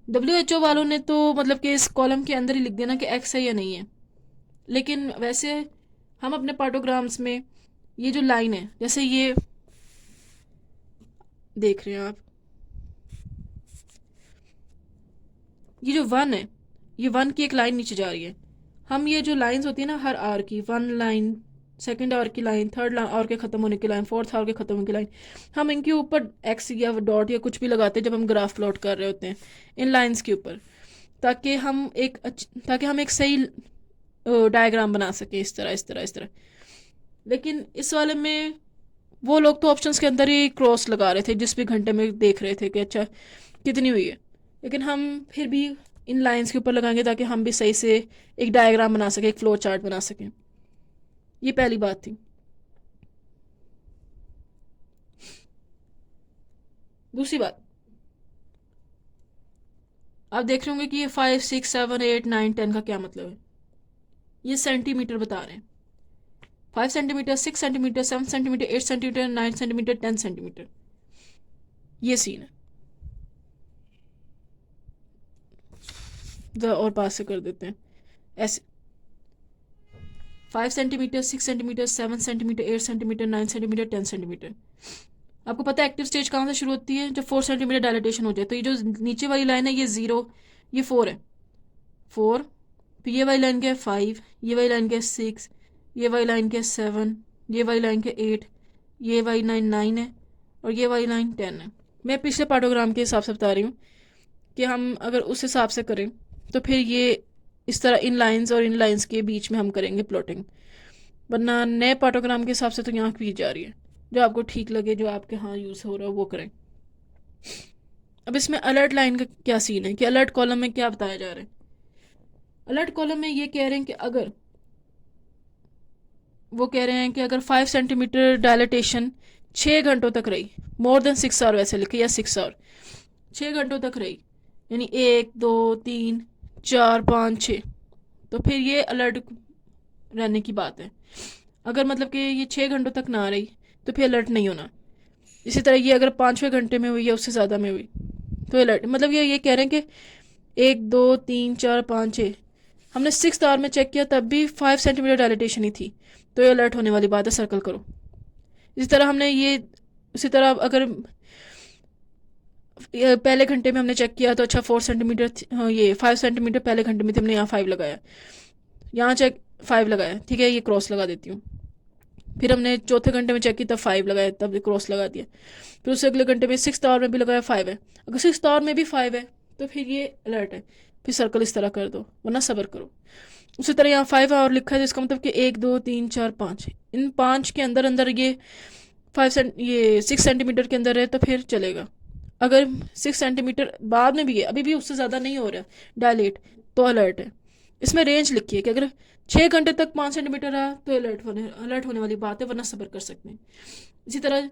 WHO वालों ने तो मतलब कि इस कॉलम के अंदर ही लिख देना कि एक्स है या नहीं है, लेकिन वैसे हम अपने पार्टोग्राम्स में ये जो लाइन है, जैसे ये देख रहे हैं आप, ये जो 1 है, ये 1 की एक लाइन नीचे जा रही है। हम ये जो लाइंस होती है ना हर आर की, 1 लाइन, सेकंड आर की लाइन, थर्ड आर के ख़त्म होने की लाइन, फोर्थ आर के ख़त्म होने की लाइन, हम इनके ऊपर एक्स या डॉट या कुछ भी लगाते हैं जब हम ग्राफ प्लॉट कर रहे होते हैं इन लाइंस के ऊपर, ताकि हम एक सही डायग्राम बना सकें, इस तरह इस तरह इस तरह। लेकिन इस वाले में वो लोग तो ऑप्शंस के अंदर ही क्रॉस लगा रहे थे, जिस भी घंटे में देख रहे थे कि अच्छा कितनी हुई है, लेकिन हम फिर भी इन लाइंस के ऊपर लगाएंगे ताकि हम भी सही से एक डायग्राम बना सकें, एक फ्लो चार्ट बना सकें। ये पहली बात थी। दूसरी बात, आप देख रहे होंगे कि ये 5, 6, 7, 8, 9, 10 का क्या मतलब है। ये सेंटीमीटर बता रहे हैं। 5 centimetre, 6 centimetre, 7 centimetre, 8 centimetre, 9 centimetre, 10 centimetre, ये सीन है। और पास से कर देते हैं ऐसे। 5 centimetre, 6 centimetre, 7 centimetre, 8 centimetre, 9 centimetre, 10 centimetre. आपको पता है एक्टिव स्टेज कहाँ से शुरू होती है? जब 4 सेंटीमीटर डायलिटेशन हो जाए। तो ये जो नीचे वाली लाइन है ये 0, ये 4 है, 4। फिर ये वाली लाइन के 5, ये वाली लाइन के 6, ये वाली लाइन के 7, ये वाली लाइन के 8, ये वाली लाइन 9 है, और ये वाली लाइन 10 है। मैं पिछले पार्टोग्राम के हिसाब से बता रही हूँ कि हम अगर उस हिसाब से करें तो फिर ये इस तरह इन लाइंस और इन लाइंस के बीच में हम करेंगे प्लॉटिंग, वरना नए पार्टोग्राम के हिसाब से तो यहाँ की जा रही है। जो आपको ठीक लगे, जो आपके यहाँ यूज़ हो रहा है वो करें। अब इसमें अलर्ट लाइन का क्या सीन है कि अलर्ट कॉलम में क्या बताया जा रहा है? अलर्ट कॉलम में ये कह रहे हैं कि अगर वो कह रहे हैं कि अगर 5 सेंटीमीटर डायलिटेशन 6 घंटों तक रही, मोर देन 6 आवर वैसे लिखे, या 6 आवर, 6 घंटों तक रही, यानी 1, 2, 3, 4, 5, 6, तो फिर ये अलर्ट रहने की बात है। अगर मतलब कि ये 6 घंटों तक ना रही तो फिर अलर्ट नहीं होना। इसी तरह ये अगर 5वें घंटे में हुई या उससे ज़्यादा में हुई तो अलर्ट, मतलब ये कह रहे हैं कि 1, 2, 3, 4, 5, 6, हमने 6 आवर में चेक किया तब भी 5 सेंटीमीटर डायलिटेशन ही थी, तो ये अलर्ट होने वाली बात है, सर्कल करो। इसी तरह हमने ये, इसी तरह अगर पहले घंटे में हमने चेक किया तो अच्छा 4 सेंटीमीटर, हाँ ये 5 सेंटीमीटर पहले घंटे में थे, हमने यहाँ 5 लगाया, यहाँ चेक 5 लगाया, ठीक है, ये क्रॉस लगा देती हूँ। फिर हमने चौथे घंटे में चेक की तब 5 लगाया, तब क्रॉस लगा दिया। फिर उससे अगले घंटे में 6 आवर में भी लगाया 5 है। अगर 6 आवर में भी 5 है तो फिर ये अलर्ट है, फिर सर्कल इस तरह कर दो, वरना सब्र करो। उसी तरह यहाँ 5 आवर लिखा है, जिसका मतलब कि 1, 2, 3, 4, 5, इन 5 के अंदर अंदर ये 6 सेंटीमीटर के अंदर है तो फिर चलेगा। अगर 6 सेंटीमीटर बाद में भी है, अभी भी उससे ज़्यादा नहीं हो रहा डायलेट, तो अलर्ट है। इसमें रेंज लिखी है कि अगर 6 घंटे तक 5 सेंटीमीटर रहा तो अलर्ट होने वाली बात है, वरना सब्र कर सकते हैं। इसी तरह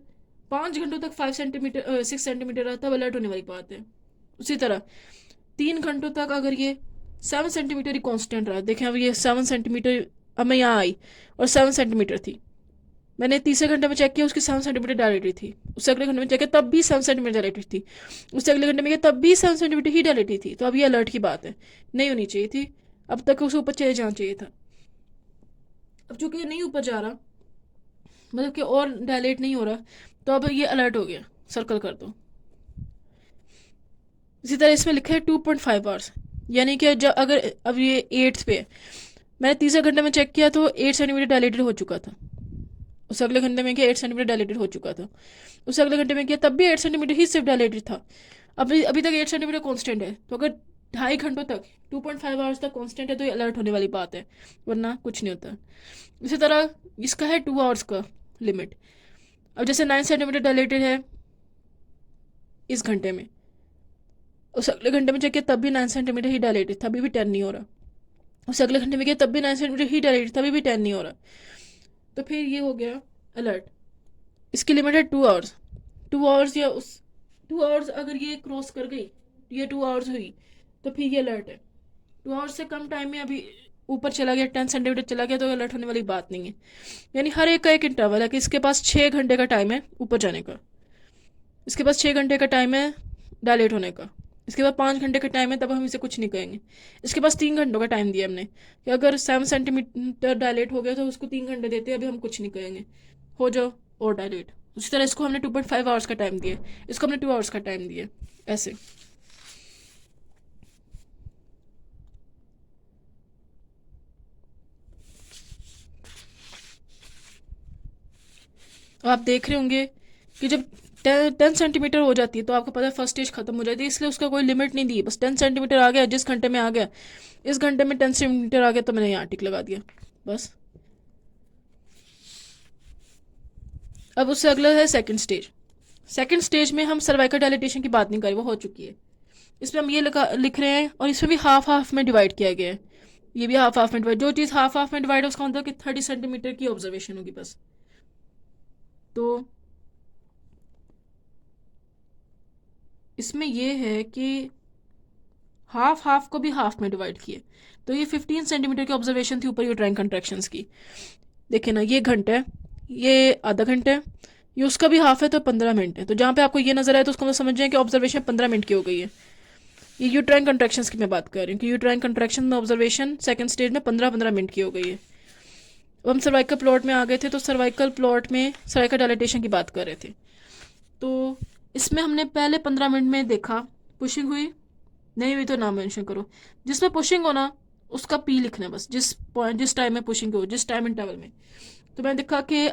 5 घंटों तक 6 सेंटीमीटर रहा तब अलर्ट होने वाली बात है। उसी तरह 3 घंटों तक अगर ये 7 सेंटीमीटर ही कॉन्स्टेंट रहा, देखें अब ये 7 सेंटीमीटर, अब मैं यहाँ आई और 7 सेंटीमीटर थी, मैंने तीसरे घंटे में चेक किया उसकी 7 सेंटीमीटर डायलिटी थी, उससे अगले घंटे में चेक किया तब भी 7 सेंटीमीटर डायलिटी थी, उससे अगले घंटे में किया तब भी 7 सेंटीमीटर ही डायलिटी थी। तो अब ये अलर्ट की बात है, नहीं होनी चाहिए थी, अब तक उसे ऊपर चले जाना चाहिए था। अब चूंकि ये नहीं ऊपर जा रहा, मतलब कि और डायलेट नहीं हो रहा, तो अब ये अलर्ट हो गया, सर्कल कर दो। इसी तरह इसमें लिखा है 2.5 आवर्स, यानी कि जब अगर अब ये 8th पे है, मैंने तीसरे घंटे में चेक किया तो 8 सेंटीमीटर डायलेटेड हो चुका था, उससे अगले घंटे में किया 8 सेंटीमीटर डायलेटेड हो चुका था, उससे अगले घंटे में किया तब भी 8 सेंटीमीटर ही सिर्फ डायलेटेड था। अभी तक 8 सेंटीमीटर कांस्टेंट है, तो अगर 2.5 घंटों तक 2.5 आवर्स तक कांस्टेंट है तो ये अलर्ट होने वाली बात है, वरना कुछ नहीं होता। इसी तरह इसका है 2 आवर्स का लिमिट। अब जैसे 9 सेंटीमीटर डायलेटेड है इस घंटे में, उस अगले घंटे में चेक किया तब भी 9 सेंटीमीटर ही डायलेटेड था, अभी भी 10 नहीं हो रहा। उस अगले घंटे में किया तब भी 9 सेंटीमीटर ही डायलेटेड था, अभी भी 10 नहीं हो रहा। तो फिर ये हो गया अलर्ट। इसकी लिमिट है 2 आवर्स। 2 आवर्स या उस 2 आवर्स अगर ये क्रॉस कर गई, ये 2 आवर्स हुई, तो फिर ये अलर्ट है। 2 आवर्स से कम टाइम में अभी ऊपर चला गया, 10 सेंटीमीटर चला गया, तो अलर्ट होने वाली बात नहीं है। यानी हर एक का एक इंटरवल है कि इसके पास 6 घंटे का टाइम है ऊपर जाने का, इसके पास 6 घंटे का टाइम है डायलेट होने का, इसके बाद 5 घंटे का टाइम है, तब हम इसे कुछ नहीं कहेंगे। इसके पास 3 घंटों का टाइम दिया हमने कि अगर 7 सेंटीमीटर डायलेट हो गया तो उसको 3 घंटे देते हैं, अभी हम कुछ नहीं कहेंगे, हो जाओ और डायलेट। उसी तरह इसको हमने 2.5 आवर्स का टाइम दिया, इसको हमने 2 आवर्स का टाइम दिया, ऐसे। अब आप देख रहे होंगे कि जब 10 सेंटीमीटर हो जाती है तो आपको पता है फर्स्ट स्टेज खत्म हो जाती है, इसलिए उसका कोई लिमिट नहीं दी, बस 10 सेंटीमीटर आ गया, जिस घंटे में आ गया, इस घंटे में 10 सेंटीमीटर आ गया तो मैंने यहाँ टिक लगा दिया बस। अब उससे अगला है सेकंड स्टेज। सेकंड स्टेज में हम सर्वाइकल डायलिटेशन की बात नहीं करें, वो हो चुकी है। इसमें हम ये लिख रहे हैं, और इसमें भी हाफ हाफ में डिवाइड किया गया है, ये भी हाफ हाफ में डिवाइड, जो चीज़ हाफ हाफ में डिवाइड है उसका मतलब कि 30 सेंटीमीटर की ऑब्जर्वेशन होगी बस। तो इसमें यह है कि हाफ हाफ को भी हाफ में डिवाइड किए, तो ये 15 सेंटीमीटर की ऑब्जर्वेशन थी ऊपर यूट्राइन कंट्रैक्शंस की। देखिए ना, ये घंटा है, ये आधा घंटा है, ये उसका भी हाफ है तो 15 मिनट है। तो जहाँ पे आपको ये नजर आए तो उसको समझ जाए कि ऑब्जर्वेशन 15 मिनट की हो गई है। ये यूट्राइन कंट्रैक्शंस की मैं बात कर रही हूँ कि यूट्राइन कंट्रैक्शन में ऑब्जर्वेशन सेकंड स्टेज में 15-15 मिनट की हो गई है। अब हम सर्वाइकल प्लॉट में आ गए थे, तो सर्वाइकल प्लॉट में सर्वाइकल डायलिटेशन की बात कर रहे थे। तो इसमें हमने पहले 15 मिनट में देखा पुशिंग हुई, नहीं हुई तो ना मेंशन करो। जिसमें पुशिंग हो ना उसका पी लिखना है बस, जिस टाइम में पुशिंग हो, जिस टाइम इंटरवल में। तो मैंने देखा कि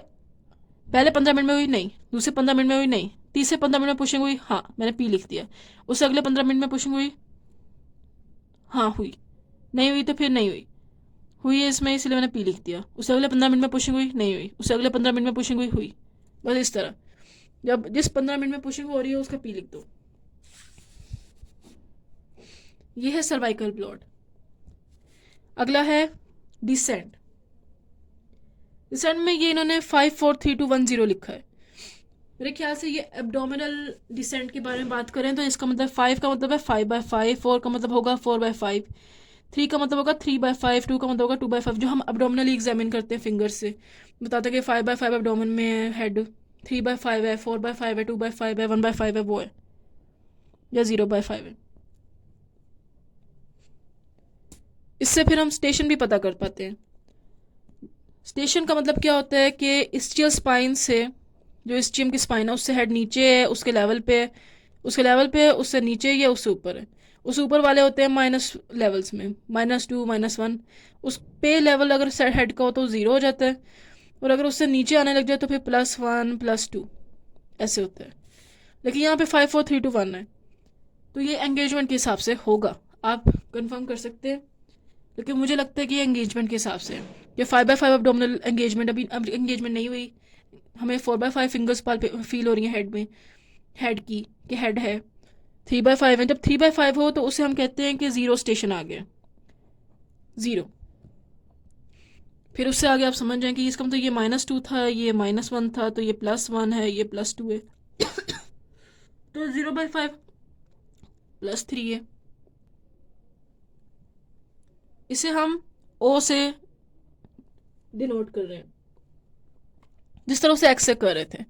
पहले 15 मिनट में हुई, नहीं, दूसरे 15 मिनट में हुई, नहीं, तीसरे 15 मिनट में पुशिंग हुई, हाँ, मैंने पी लिख दिया। उससे अगले 15 मिनट में पुशिंग हुई, हाँ हुई, नहीं हुई तो फिर नहीं हुई, हुई है इसमें इसलिए मैंने पी लिख दिया। उससे अगले 15 मिनट में पुशिंग हुई, नहीं हुई, उससे अगले 15 मिनट में पुशिंग हुई, हुई। बस इस तरह जब जिस 15 मिनट में पुशिंग हो रही है उसका पी लिख दो। ये है सर्वाइकल प्लॉट। अगला है डिसेंट। डिसेंट में ये इन्होंने 5 4 3 2 1 0 लिखा है। मेरे ख्याल से ये एब्डोमिनल डिसेंट के बारे में बात करें तो इसका मतलब 5 का मतलब है 5/5, 4 का मतलब होगा 4/5, 3 का मतलब होगा 3/5, 2 का मतलब होगा 2/5, जो हम एब्डोमिनली एग्जामिन करते हैं फिंगर से, बताते हैं कि 5/5 एब्डोमिन में है, हेड 3/5 है, 4/5 है, 2/5 है, 1/5 है, वो है, या 0/5 है। इससे फिर हम स्टेशन भी पता कर पाते हैं। स्टेशन का मतलब क्या होता है कि इस्चियल स्पाइन से, जो इस्चियम की स्पाइन है उससे हेड नीचे है, उसके लेवल पे, उससे नीचे या उससे ऊपर है। उससे ऊपर वाले होते हैं माइनस लेवल्स में, -2 -1, उस पे लेवल अगर हेड का हो तो 0 हो जाता है, और अगर उससे नीचे आने लग जाए तो फिर +1 +2 ऐसे होता है। लेकिन यहाँ पे 5 4 3 2 1 है, तो ये एंगेजमेंट के हिसाब से होगा, आप कंफर्म कर सकते हैं। लेकिन मुझे लगता है कि ये एंगेजमेंट के हिसाब से है कि 5/5 एब्डोमिनल एंगेजमेंट, अभी एंगेजमेंट नहीं हुई, हमें 4/5 फिंगर्स पाल फील हो रही है हेड में, हेड की कि हेड है। 3/5 है, जब 3/5 हो तो उसे हम कहते हैं कि 0 स्टेशन आ गया, 0। फिर उससे आगे आप समझ जाएं कि इसका मतलब ये -2 था, ये -1 था, तो ये +1 है, ये +2 है, तो 0/5 +3 है। इसे हम O से डिनोट कर रहे हैं, जिस तरह से एक्स से कर रहे थे।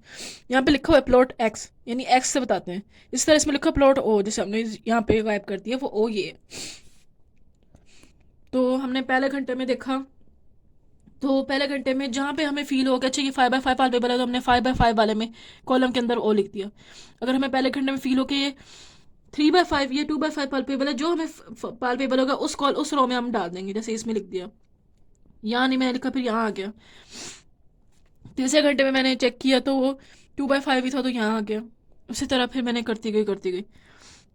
यहाँ पे लिखा हुआ है प्लॉट एक्स, यानी एक्स से बताते हैं। इस तरह इसमें लिखा प्लॉट ओ, जैसे हमने यहाँ पे गायब कर दिया, वो ओ ये है। तो हमने पहले घंटे में देखा, तो पहले घंटे में जहाँ पे हमें फील हो गया अच्छा ये 5/5 पाल्पेबल है, तो हमने 5/5 वाले में कॉलम के अंदर ओ लिख दिया। अगर हमें पहले घंटे में फील हो कि ये 3/5, ये 2/5 पाल्पेबल है, जो हमें पाल्पेबल होगा उस रो में हम डाल देंगे, जैसे इसमें लिख दिया। यहाँ नहीं मैंने लिखा, फिर यहाँ आ गया। तीसरे घंटे में मैंने चेक किया तो वो 2/5 ही था, तो यहाँ आ गया। उसी तरह फिर मैंने करती गई।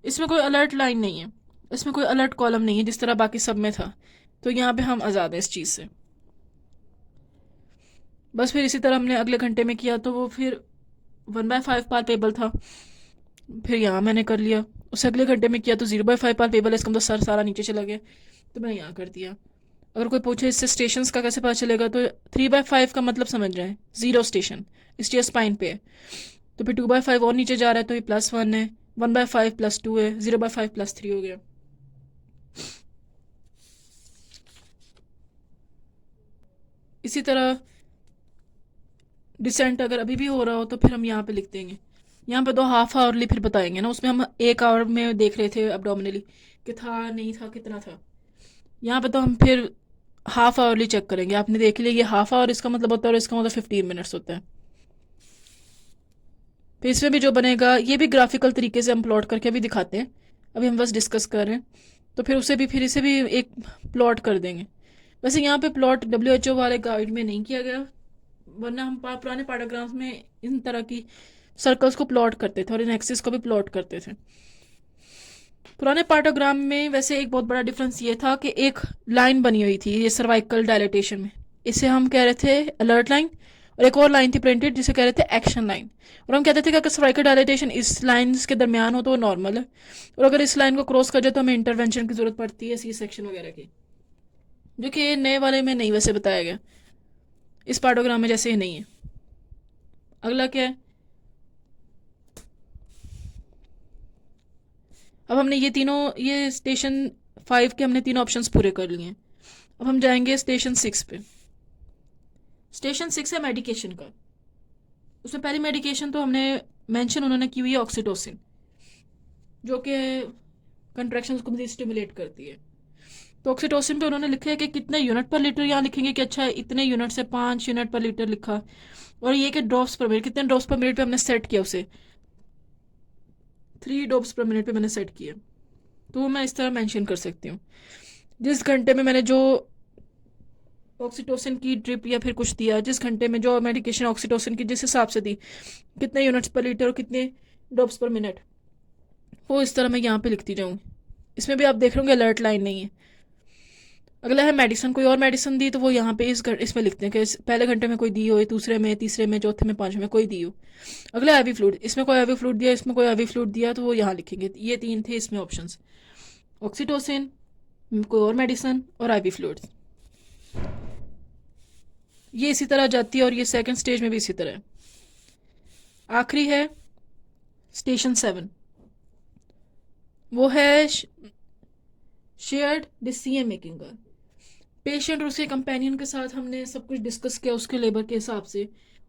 इसमें कोई अलर्ट लाइन नहीं है, इसमें कोई अलर्ट कॉलम नहीं है जिस तरह बाकी सब में था, तो यहाँ पे हम आज़ाद हैं इस चीज़ से। बस फिर इसी तरह हमने अगले घंटे में किया तो वो फिर 1/5 पाल्पेबल था, फिर यहाँ मैंने कर लिया। उससे अगले घंटे में किया तो 0/5 पाल्पेबल है, इसका मतलब सर सारा नीचे चला गया, तो मैंने यहाँ कर दिया। अगर कोई पूछे इससे स्टेशंस का कैसे पता चलेगा, तो 3/5 का मतलब समझ रहे हैं, 0 स्टेशन स्टेयर स्पाइन पे है। तो फिर 2/5 और नीचे जा रहा है तो ये +1 है, 1/5 +2 है, 0/5 +3 हो गया। इसी तरह डिसेंट अगर अभी भी हो रहा हो तो फिर हम यहाँ पे लिख देंगे। यहाँ पे 2 हाफ आवरली फिर बताएंगे ना, उसमें हम 1 आवर में देख रहे थे abdominally कि था नहीं था कितना था। यहाँ पे तो हम फिर हाफ आवरली चेक करेंगे। आपने देख लिया ये हाफ आवर इसका मतलब होता है और इसका मतलब 15 मिनट्स होता है। फिर इसमें भी जो बनेगा ये भी ग्राफिकल तरीके से हम प्लॉट करके भी दिखाते हैं, अभी हम बस डिस्कस कर रहे हैं। तो फिर उसे भी फिर इसे भी एक प्लॉट कर देंगे। वैसे यहाँ पे प्लॉट WHO वाले गाइड में नहीं किया गया, वरना हम पुराने पैराग्राफ्स में इन तरह की सर्कल्स को प्लॉट करते थे और इन एक्सिस को भी प्लॉट करते थे। पुराने पैराग्राम में वैसे एक बहुत बड़ा डिफरेंस ये था कि एक लाइन बनी हुई थी ये सर्वाइकल डायलेटेशन में, इसे हम कह रहे थे अलर्ट लाइन, और एक और लाइन थी प्रिंटेड जिसे कह रहे थे एक्शन लाइन। और हम कहते थे कि अगर सर्वाइकल डायलेटेशन इस लाइन्स के दरमियान हो तो वो नॉर्मल है, और अगर इस लाइन को क्रॉस कर जाए तो हमें इंटरवेंशन की जरूरत पड़ती है, C-सेक्शन वगैरह की, जो कि नए वाले में नहीं वैसे बताया गया, इस पैराग्राम में जैसे ही नहीं है। अगला क्या है, अब हमने ये स्टेशन 5 के हमने तीनों ऑप्शंस पूरे कर लिए हैं। अब हम जाएंगे स्टेशन 6 पे। स्टेशन 6 है मेडिकेशन का। उसमें पहली मेडिकेशन तो हमने मेंशन उन्होंने की हुई है ऑक्सीटोसिन, जो कि कंट्रैक्शंस को मज़ीद स्टिमुलेट करती है। तो ऑक्सीटोसिन पे उन्होंने लिखा है कि कितने यूनिट पर लीटर, यहाँ लिखेंगे कि अच्छा इतने यूनिट से 5 यूनिट पर लीटर लिखा, और ये कि ड्रॉप्स पर मिनट, कितने ड्रॉप्स पर मिनट पे हमने सेट किया उसे, 3 ड्रॉप्स पर मिनट पे मैंने सेट किया। तो मैं इस तरह मेंशन कर सकती हूँ, जिस घंटे में मैंने जो ऑक्सीटोसिन की ड्रिप या फिर कुछ दिया, जिस घंटे में जो मेडिकेशन ऑक्सीटोसिन की जिस हिसाब से दी, कितने यूनिट्स पर लीटर और कितने ड्रॉप्स पर मिनट, वो इस तरह मैं यहाँ पे लिखती जाऊँगी। इसमें भी आप देख रहे होंगे अलर्ट लाइन नहीं है। अगला है मेडिसिन, कोई और मेडिसिन दी तो वो यहाँ पे इसमें लिखते हैं कि पहले घंटे में कोई दी हो, दूसरे में, तीसरे में, चौथे में, पांचवें में कोई दी हो। अगला हैवी फ्लूइड, इसमें कोई हैवी फ्लूइड दिया, इसमें कोई हैवी फ्लूइड दिया, तो वो यहाँ लिखेंगे। ये 3 थे इसमें ऑप्शंस, ऑक्सीटोसिन, कोई और मेडिसिन और हैवी फ्लूइड्स। ये इसी तरह जाती है और ये सेकंड स्टेज में भी इसी तरह है। आखिरी है स्टेशन 7, वो है शेयर्ड डिसीजन मेकिंग का। पेशेंट और उसके कंपेनियन के साथ हमने सब कुछ डिस्कस किया उसके लेबर के हिसाब से,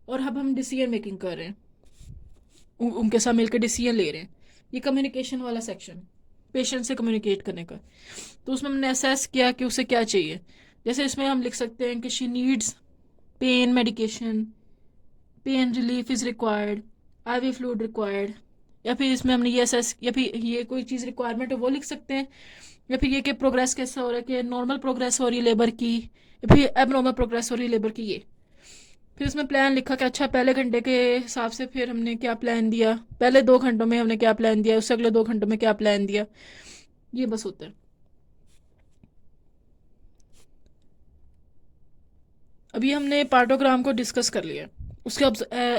और अब हम डिसीजन मेकिंग कर रहे हैं, उनके साथ मिलकर डिसीजन ले रहे हैं। ये कम्युनिकेशन वाला सेक्शन, पेशेंट से कम्युनिकेट करने का। तो उसमें हमने असेस किया कि उसे क्या चाहिए। जैसे इसमें हम लिख सकते हैं कि she needs pain medication, pain relief is required, IV fluid required, या फिर इसमें हमने ये असेस, या फिर ये कोई चीज़ रिक्वायरमेंट है वो लिख सकते हैं, या फिर ये कि प्रोग्रेस कैसा हो रहा है, कि नॉर्मल प्रोग्रेस हो रही है लेबर की, या फिर एबनॉर्मल प्रोग्रेस हो रही है लेबर की। ये फिर उसमें प्लान लिखा कि अच्छा पहले घंटे के हिसाब से फिर हमने क्या प्लान दिया, पहले 2 घंटों में हमने क्या प्लान दिया, उससे अगले 2 घंटों में क्या प्लान दिया। ये बस होता है। अभी हमने पार्टोग्राम को डिस्कस कर लिया, उसके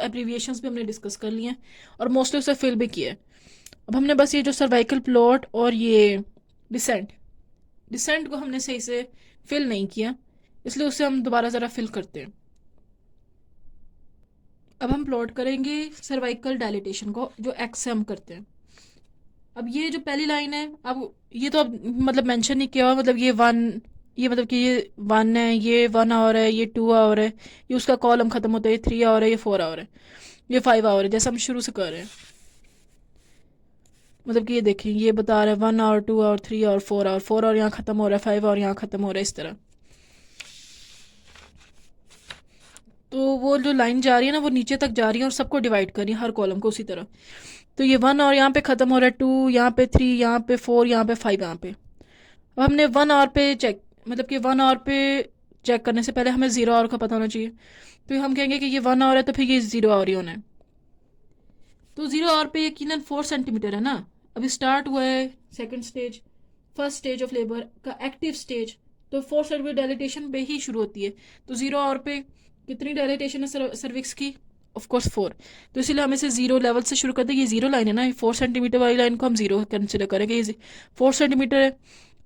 एब्रीविएशंस भी हमने डिस्कस कर लिए हैं और मोस्टली उसे फिल भी किया है। अब हमने बस ये जो सर्वाइकल प्लॉट और ये डिसेंट को हमने सही से फिल नहीं किया, इसलिए उसे हम दोबारा ज़रा फिल करते हैं। अब हम प्लॉट करेंगे सर्वाइकल डायलिटेशन को, जो एक्स से हम करते हैं। अब ये जो पहली लाइन है, अब ये तो अब मतलब मेंशन नहीं किया हुआ, मतलब ये 1, ये मतलब कि ये 1 है, ये 1 आवर है, ये 2 आवर है, ये उसका कॉलम ख़त्म होता है, ये 3 आवर है, ये 4 आवर है, ये 5 आवर है, जैसे हम शुरू से कर रहे हैं। मतलब कि ये देखें, ये बता रहा है 1 hour, 2 hour, 3 hour, 4 hour, 4 hour यहाँ ख़त्म हो रहा है, 5 आवर यहाँ ख़त्म हो रहा है, इस तरह। तो वो जो लाइन जा रही है ना वो नीचे तक जा रही है और सबको डिवाइड कर रही है, हर कॉलम को उसी तरह। तो ये 1 और यहाँ पे ख़त्म हो रहा है, 2 यहाँ पे, 3 यहाँ पे, 4 यहाँ पे, 5 यहाँ पे। अब हमने 1 आवर पे चेक, मतलब कि 1 आवर पे चेक करने से पहले हमें 0 आवर का पता होना चाहिए। तो हम कहेंगे कि ये 1 आवर है तो फिर ये 0 आवर ही होना है। तो 0 आवर पे यकीनन 4 सेंटीमीटर है ना। अभी स्टार्ट हुआ है second stage, first stage of labour का एक्टिव स्टेज, तो 4 सेंटीमीटर डायलिटेशन पे ही शुरू होती है। तो 0 आवर पे कितनी डायलिटेशन है सर्विक्स की, ऑफ कोर्स 4। तो इसीलिए हम इसे 0 लेवल से शुरू करते हैं। ये 0 लाइन है ना, 4 सेंटीमीटर वाली लाइन को हम 0 कंसिडर करेंगे। ये 4 सेंटीमीटर है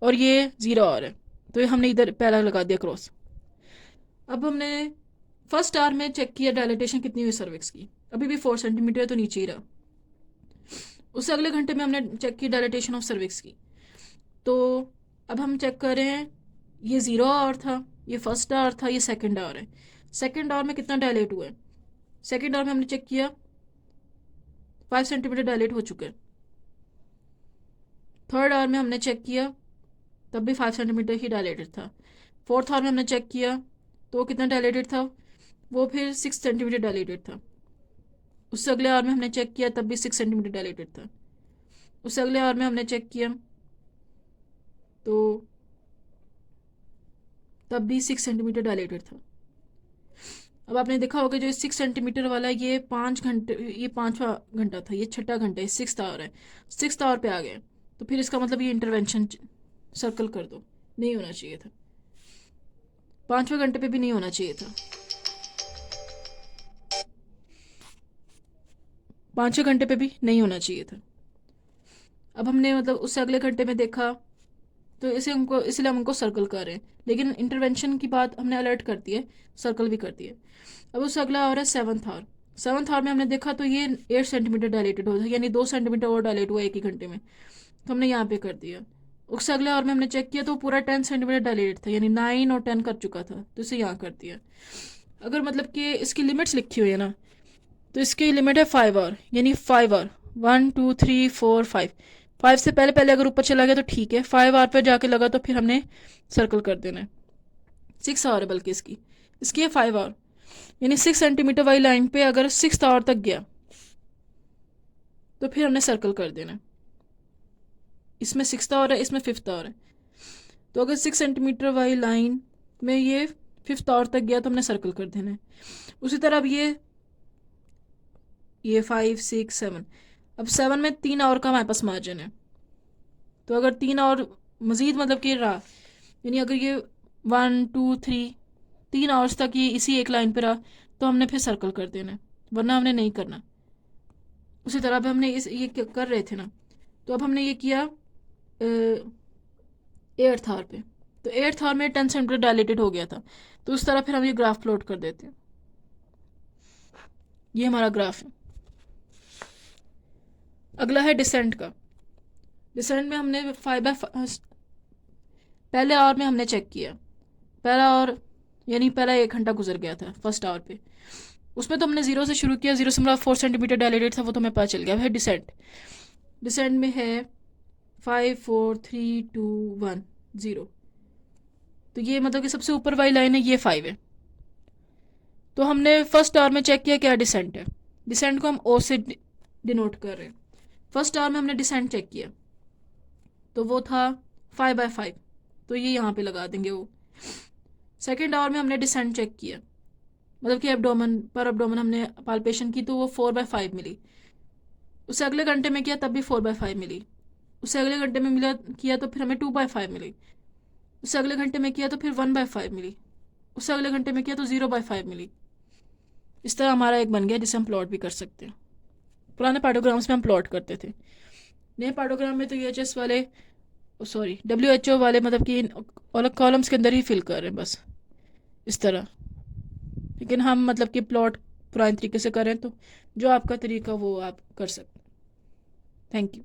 और ये 0 आवर है। तो ये हमने इधर पहला लगा दिया क्रॉस। अब हमने फर्स्ट आवर में चेक किया डायलिटेशन कितनी हुई सर्विक्स की, अभी भी 4 सेंटीमीटर है तो नीचे ही रहा। उससे अगले घंटे में हमने चेक की डायलिटेशन ऑफ सर्विक्स की, तो अब हम चेक कर रहे हैं ये 0 आवर था, ये फर्स्ट आवर था, ये सेकेंड आवर है। सेकेंड आवर में कितना डायलेट हुआ है, सेकेंड आवर में हमने चेक किया 5 सेंटीमीटर डायलेट हो चुके हैं। थर्ड आवर में हमने चेक किया तब भी 5 सेंटीमीटर ही डायलेटेड था। फोर्थ आवर में हमने चेक किया तो कितना डायलेटेड था, वो फिर 6 सेंटीमीटर डायलेटेड था। उससे अगले आवर में हमने चेक किया तब भी 6 सेंटीमीटर डायलेटेड था। उससे अगले आवर में हमने चेक किया तो तब भी 6 सेंटीमीटर डायलेटेड था। अब आपने देखा होगा जो 6 सेंटीमीटर वाला ये 5 घंटे, ये 5वां घंटा था, ये 6ठा घंटा है, 6th आवर है, 6th आवर पे आ गए, तो फिर इसका मतलब ये इंटरवेंशन सर्कल कर दो, नहीं होना चाहिए था। 5वें घंटे पे भी नहीं होना चाहिए था, 5वें घंटे पे भी नहीं होना चाहिए था। अब हमने मतलब उससे अगले घंटे में देखा तो इसे हमको, इसलिए हम उनको सर्कल कर रहे हैं, लेकिन इंटरवेंशन की बात हमने अलर्ट कर दी है, सर्कल भी कर दिया। अब उससे अगला आवर है 7th आवर। 7th आवर में हमने देखा तो ये 8 सेंटीमीटर डायलेटेड हो, यानी 2 सेंटीमीटर और डायलेट हुआ एक ही घंटे में, तो हमने यहाँ पे कर दिया। उससे अगले आवर में हमने चेक किया तो पूरा 10 सेंटीमीटर डायलेटेड था, यानी 9 और 10 कर चुका था, तो इसे यहाँ कर दिया। अगर मतलब कि इसकी लिमिट्स लिखी हुई है ना, तो इसकी लिमिट है 5 आवर, यानी 5 आवर 1 2 3 4 5, 5 से पहले पहले अगर ऊपर चला गया तो ठीक है, 5 आवर पर जाके लगा तो फिर हमने सर्कल कर देना है। 6 आवर है बल्कि इसकी है 5 आवर, यानी 6 सेंटीमीटर वाली लाइन पे अगर 6th आवर तक गया तो फिर हमने सर्कल कर देना है। इसमें 6th आवर है, इसमें 5th आवर है, तो अगर 6 सेंटीमीटर वाली लाइन में ये 5th आवर तक गया तो हमने सर्कल कर देना है। उसी तरह अब ये 5 6 7, अब 7 में 3 आवर का हमारे पास मार्जिन है, तो अगर 3 आवर मज़ीद मतलब कि रहा, यानी अगर ये 1 2 3 आवर्स तक ये इसी एक लाइन पे रहा तो हमने फिर सर्कल कर देना है, वरना हमने नहीं करना। उसी तरह अब हमने ये कर रहे थे ना, तो अब हमने ये किया 8th आवर पे, तो 8th आवर में 10 सेंटीमीटर डायलेटेड हो गया था, तो उस तरह फिर हम ये ग्राफ प्लॉट कर देते हैं। ये हमारा ग्राफ है। अगला है डिसेंट का। डिसेंट में हमने 5/5 पहले आवर में हमने चेक किया, पहला आवर यानी पहला 1 घंटा गुजर गया था फर्स्ट आवर पे, उसमें तो हमने 0 से शुरू किया, 0.4 सेंटीमीटर डायलेटेड था, वो तो हमें पता चल गया। है डिसेंट में है 5 4 3 2 1 0, तो ये मतलब कि सबसे ऊपर वाली लाइन है, ये 5 है। तो हमने फर्स्ट आवर में चेक किया क्या डिसेंट है, डिसेंट को हम ओ से डिनोट कर रहे हैं। फर्स्ट आवर में हमने डिसेंट चेक किया तो वो था 5/5, तो ये यहाँ पे लगा देंगे वो। सेकेंड आवर में हमने डिसेंट चेक किया, मतलब कि एब्डोमेन हमने पाल्पेशन की तो वो 4/5 मिली। उससे अगले घंटे में किया तब भी 4/5 मिली। उससे अगले घंटे में मिला किया तो फिर हमें 2/5 मिली। उससे अगले घंटे में किया तो फिर 1/5 मिली। उससे अगले घंटे में किया तो 0/5 मिली। इस तरह हमारा एक बन गया जिसे हम प्लॉट भी कर सकते हैं। पुराने पार्टोग्राम्स में हम प्लॉट करते थे, नए पार्टोग्राम में तो UHS वाले WHO वाले मतलब कि अलग कॉलम्स के अंदर ही फिल कर रहे हैं बस इस तरह। लेकिन हम मतलब कि प्लॉट पुराने तरीके से करें तो जो आपका तरीका वो आप कर सकते हैं। Thank you.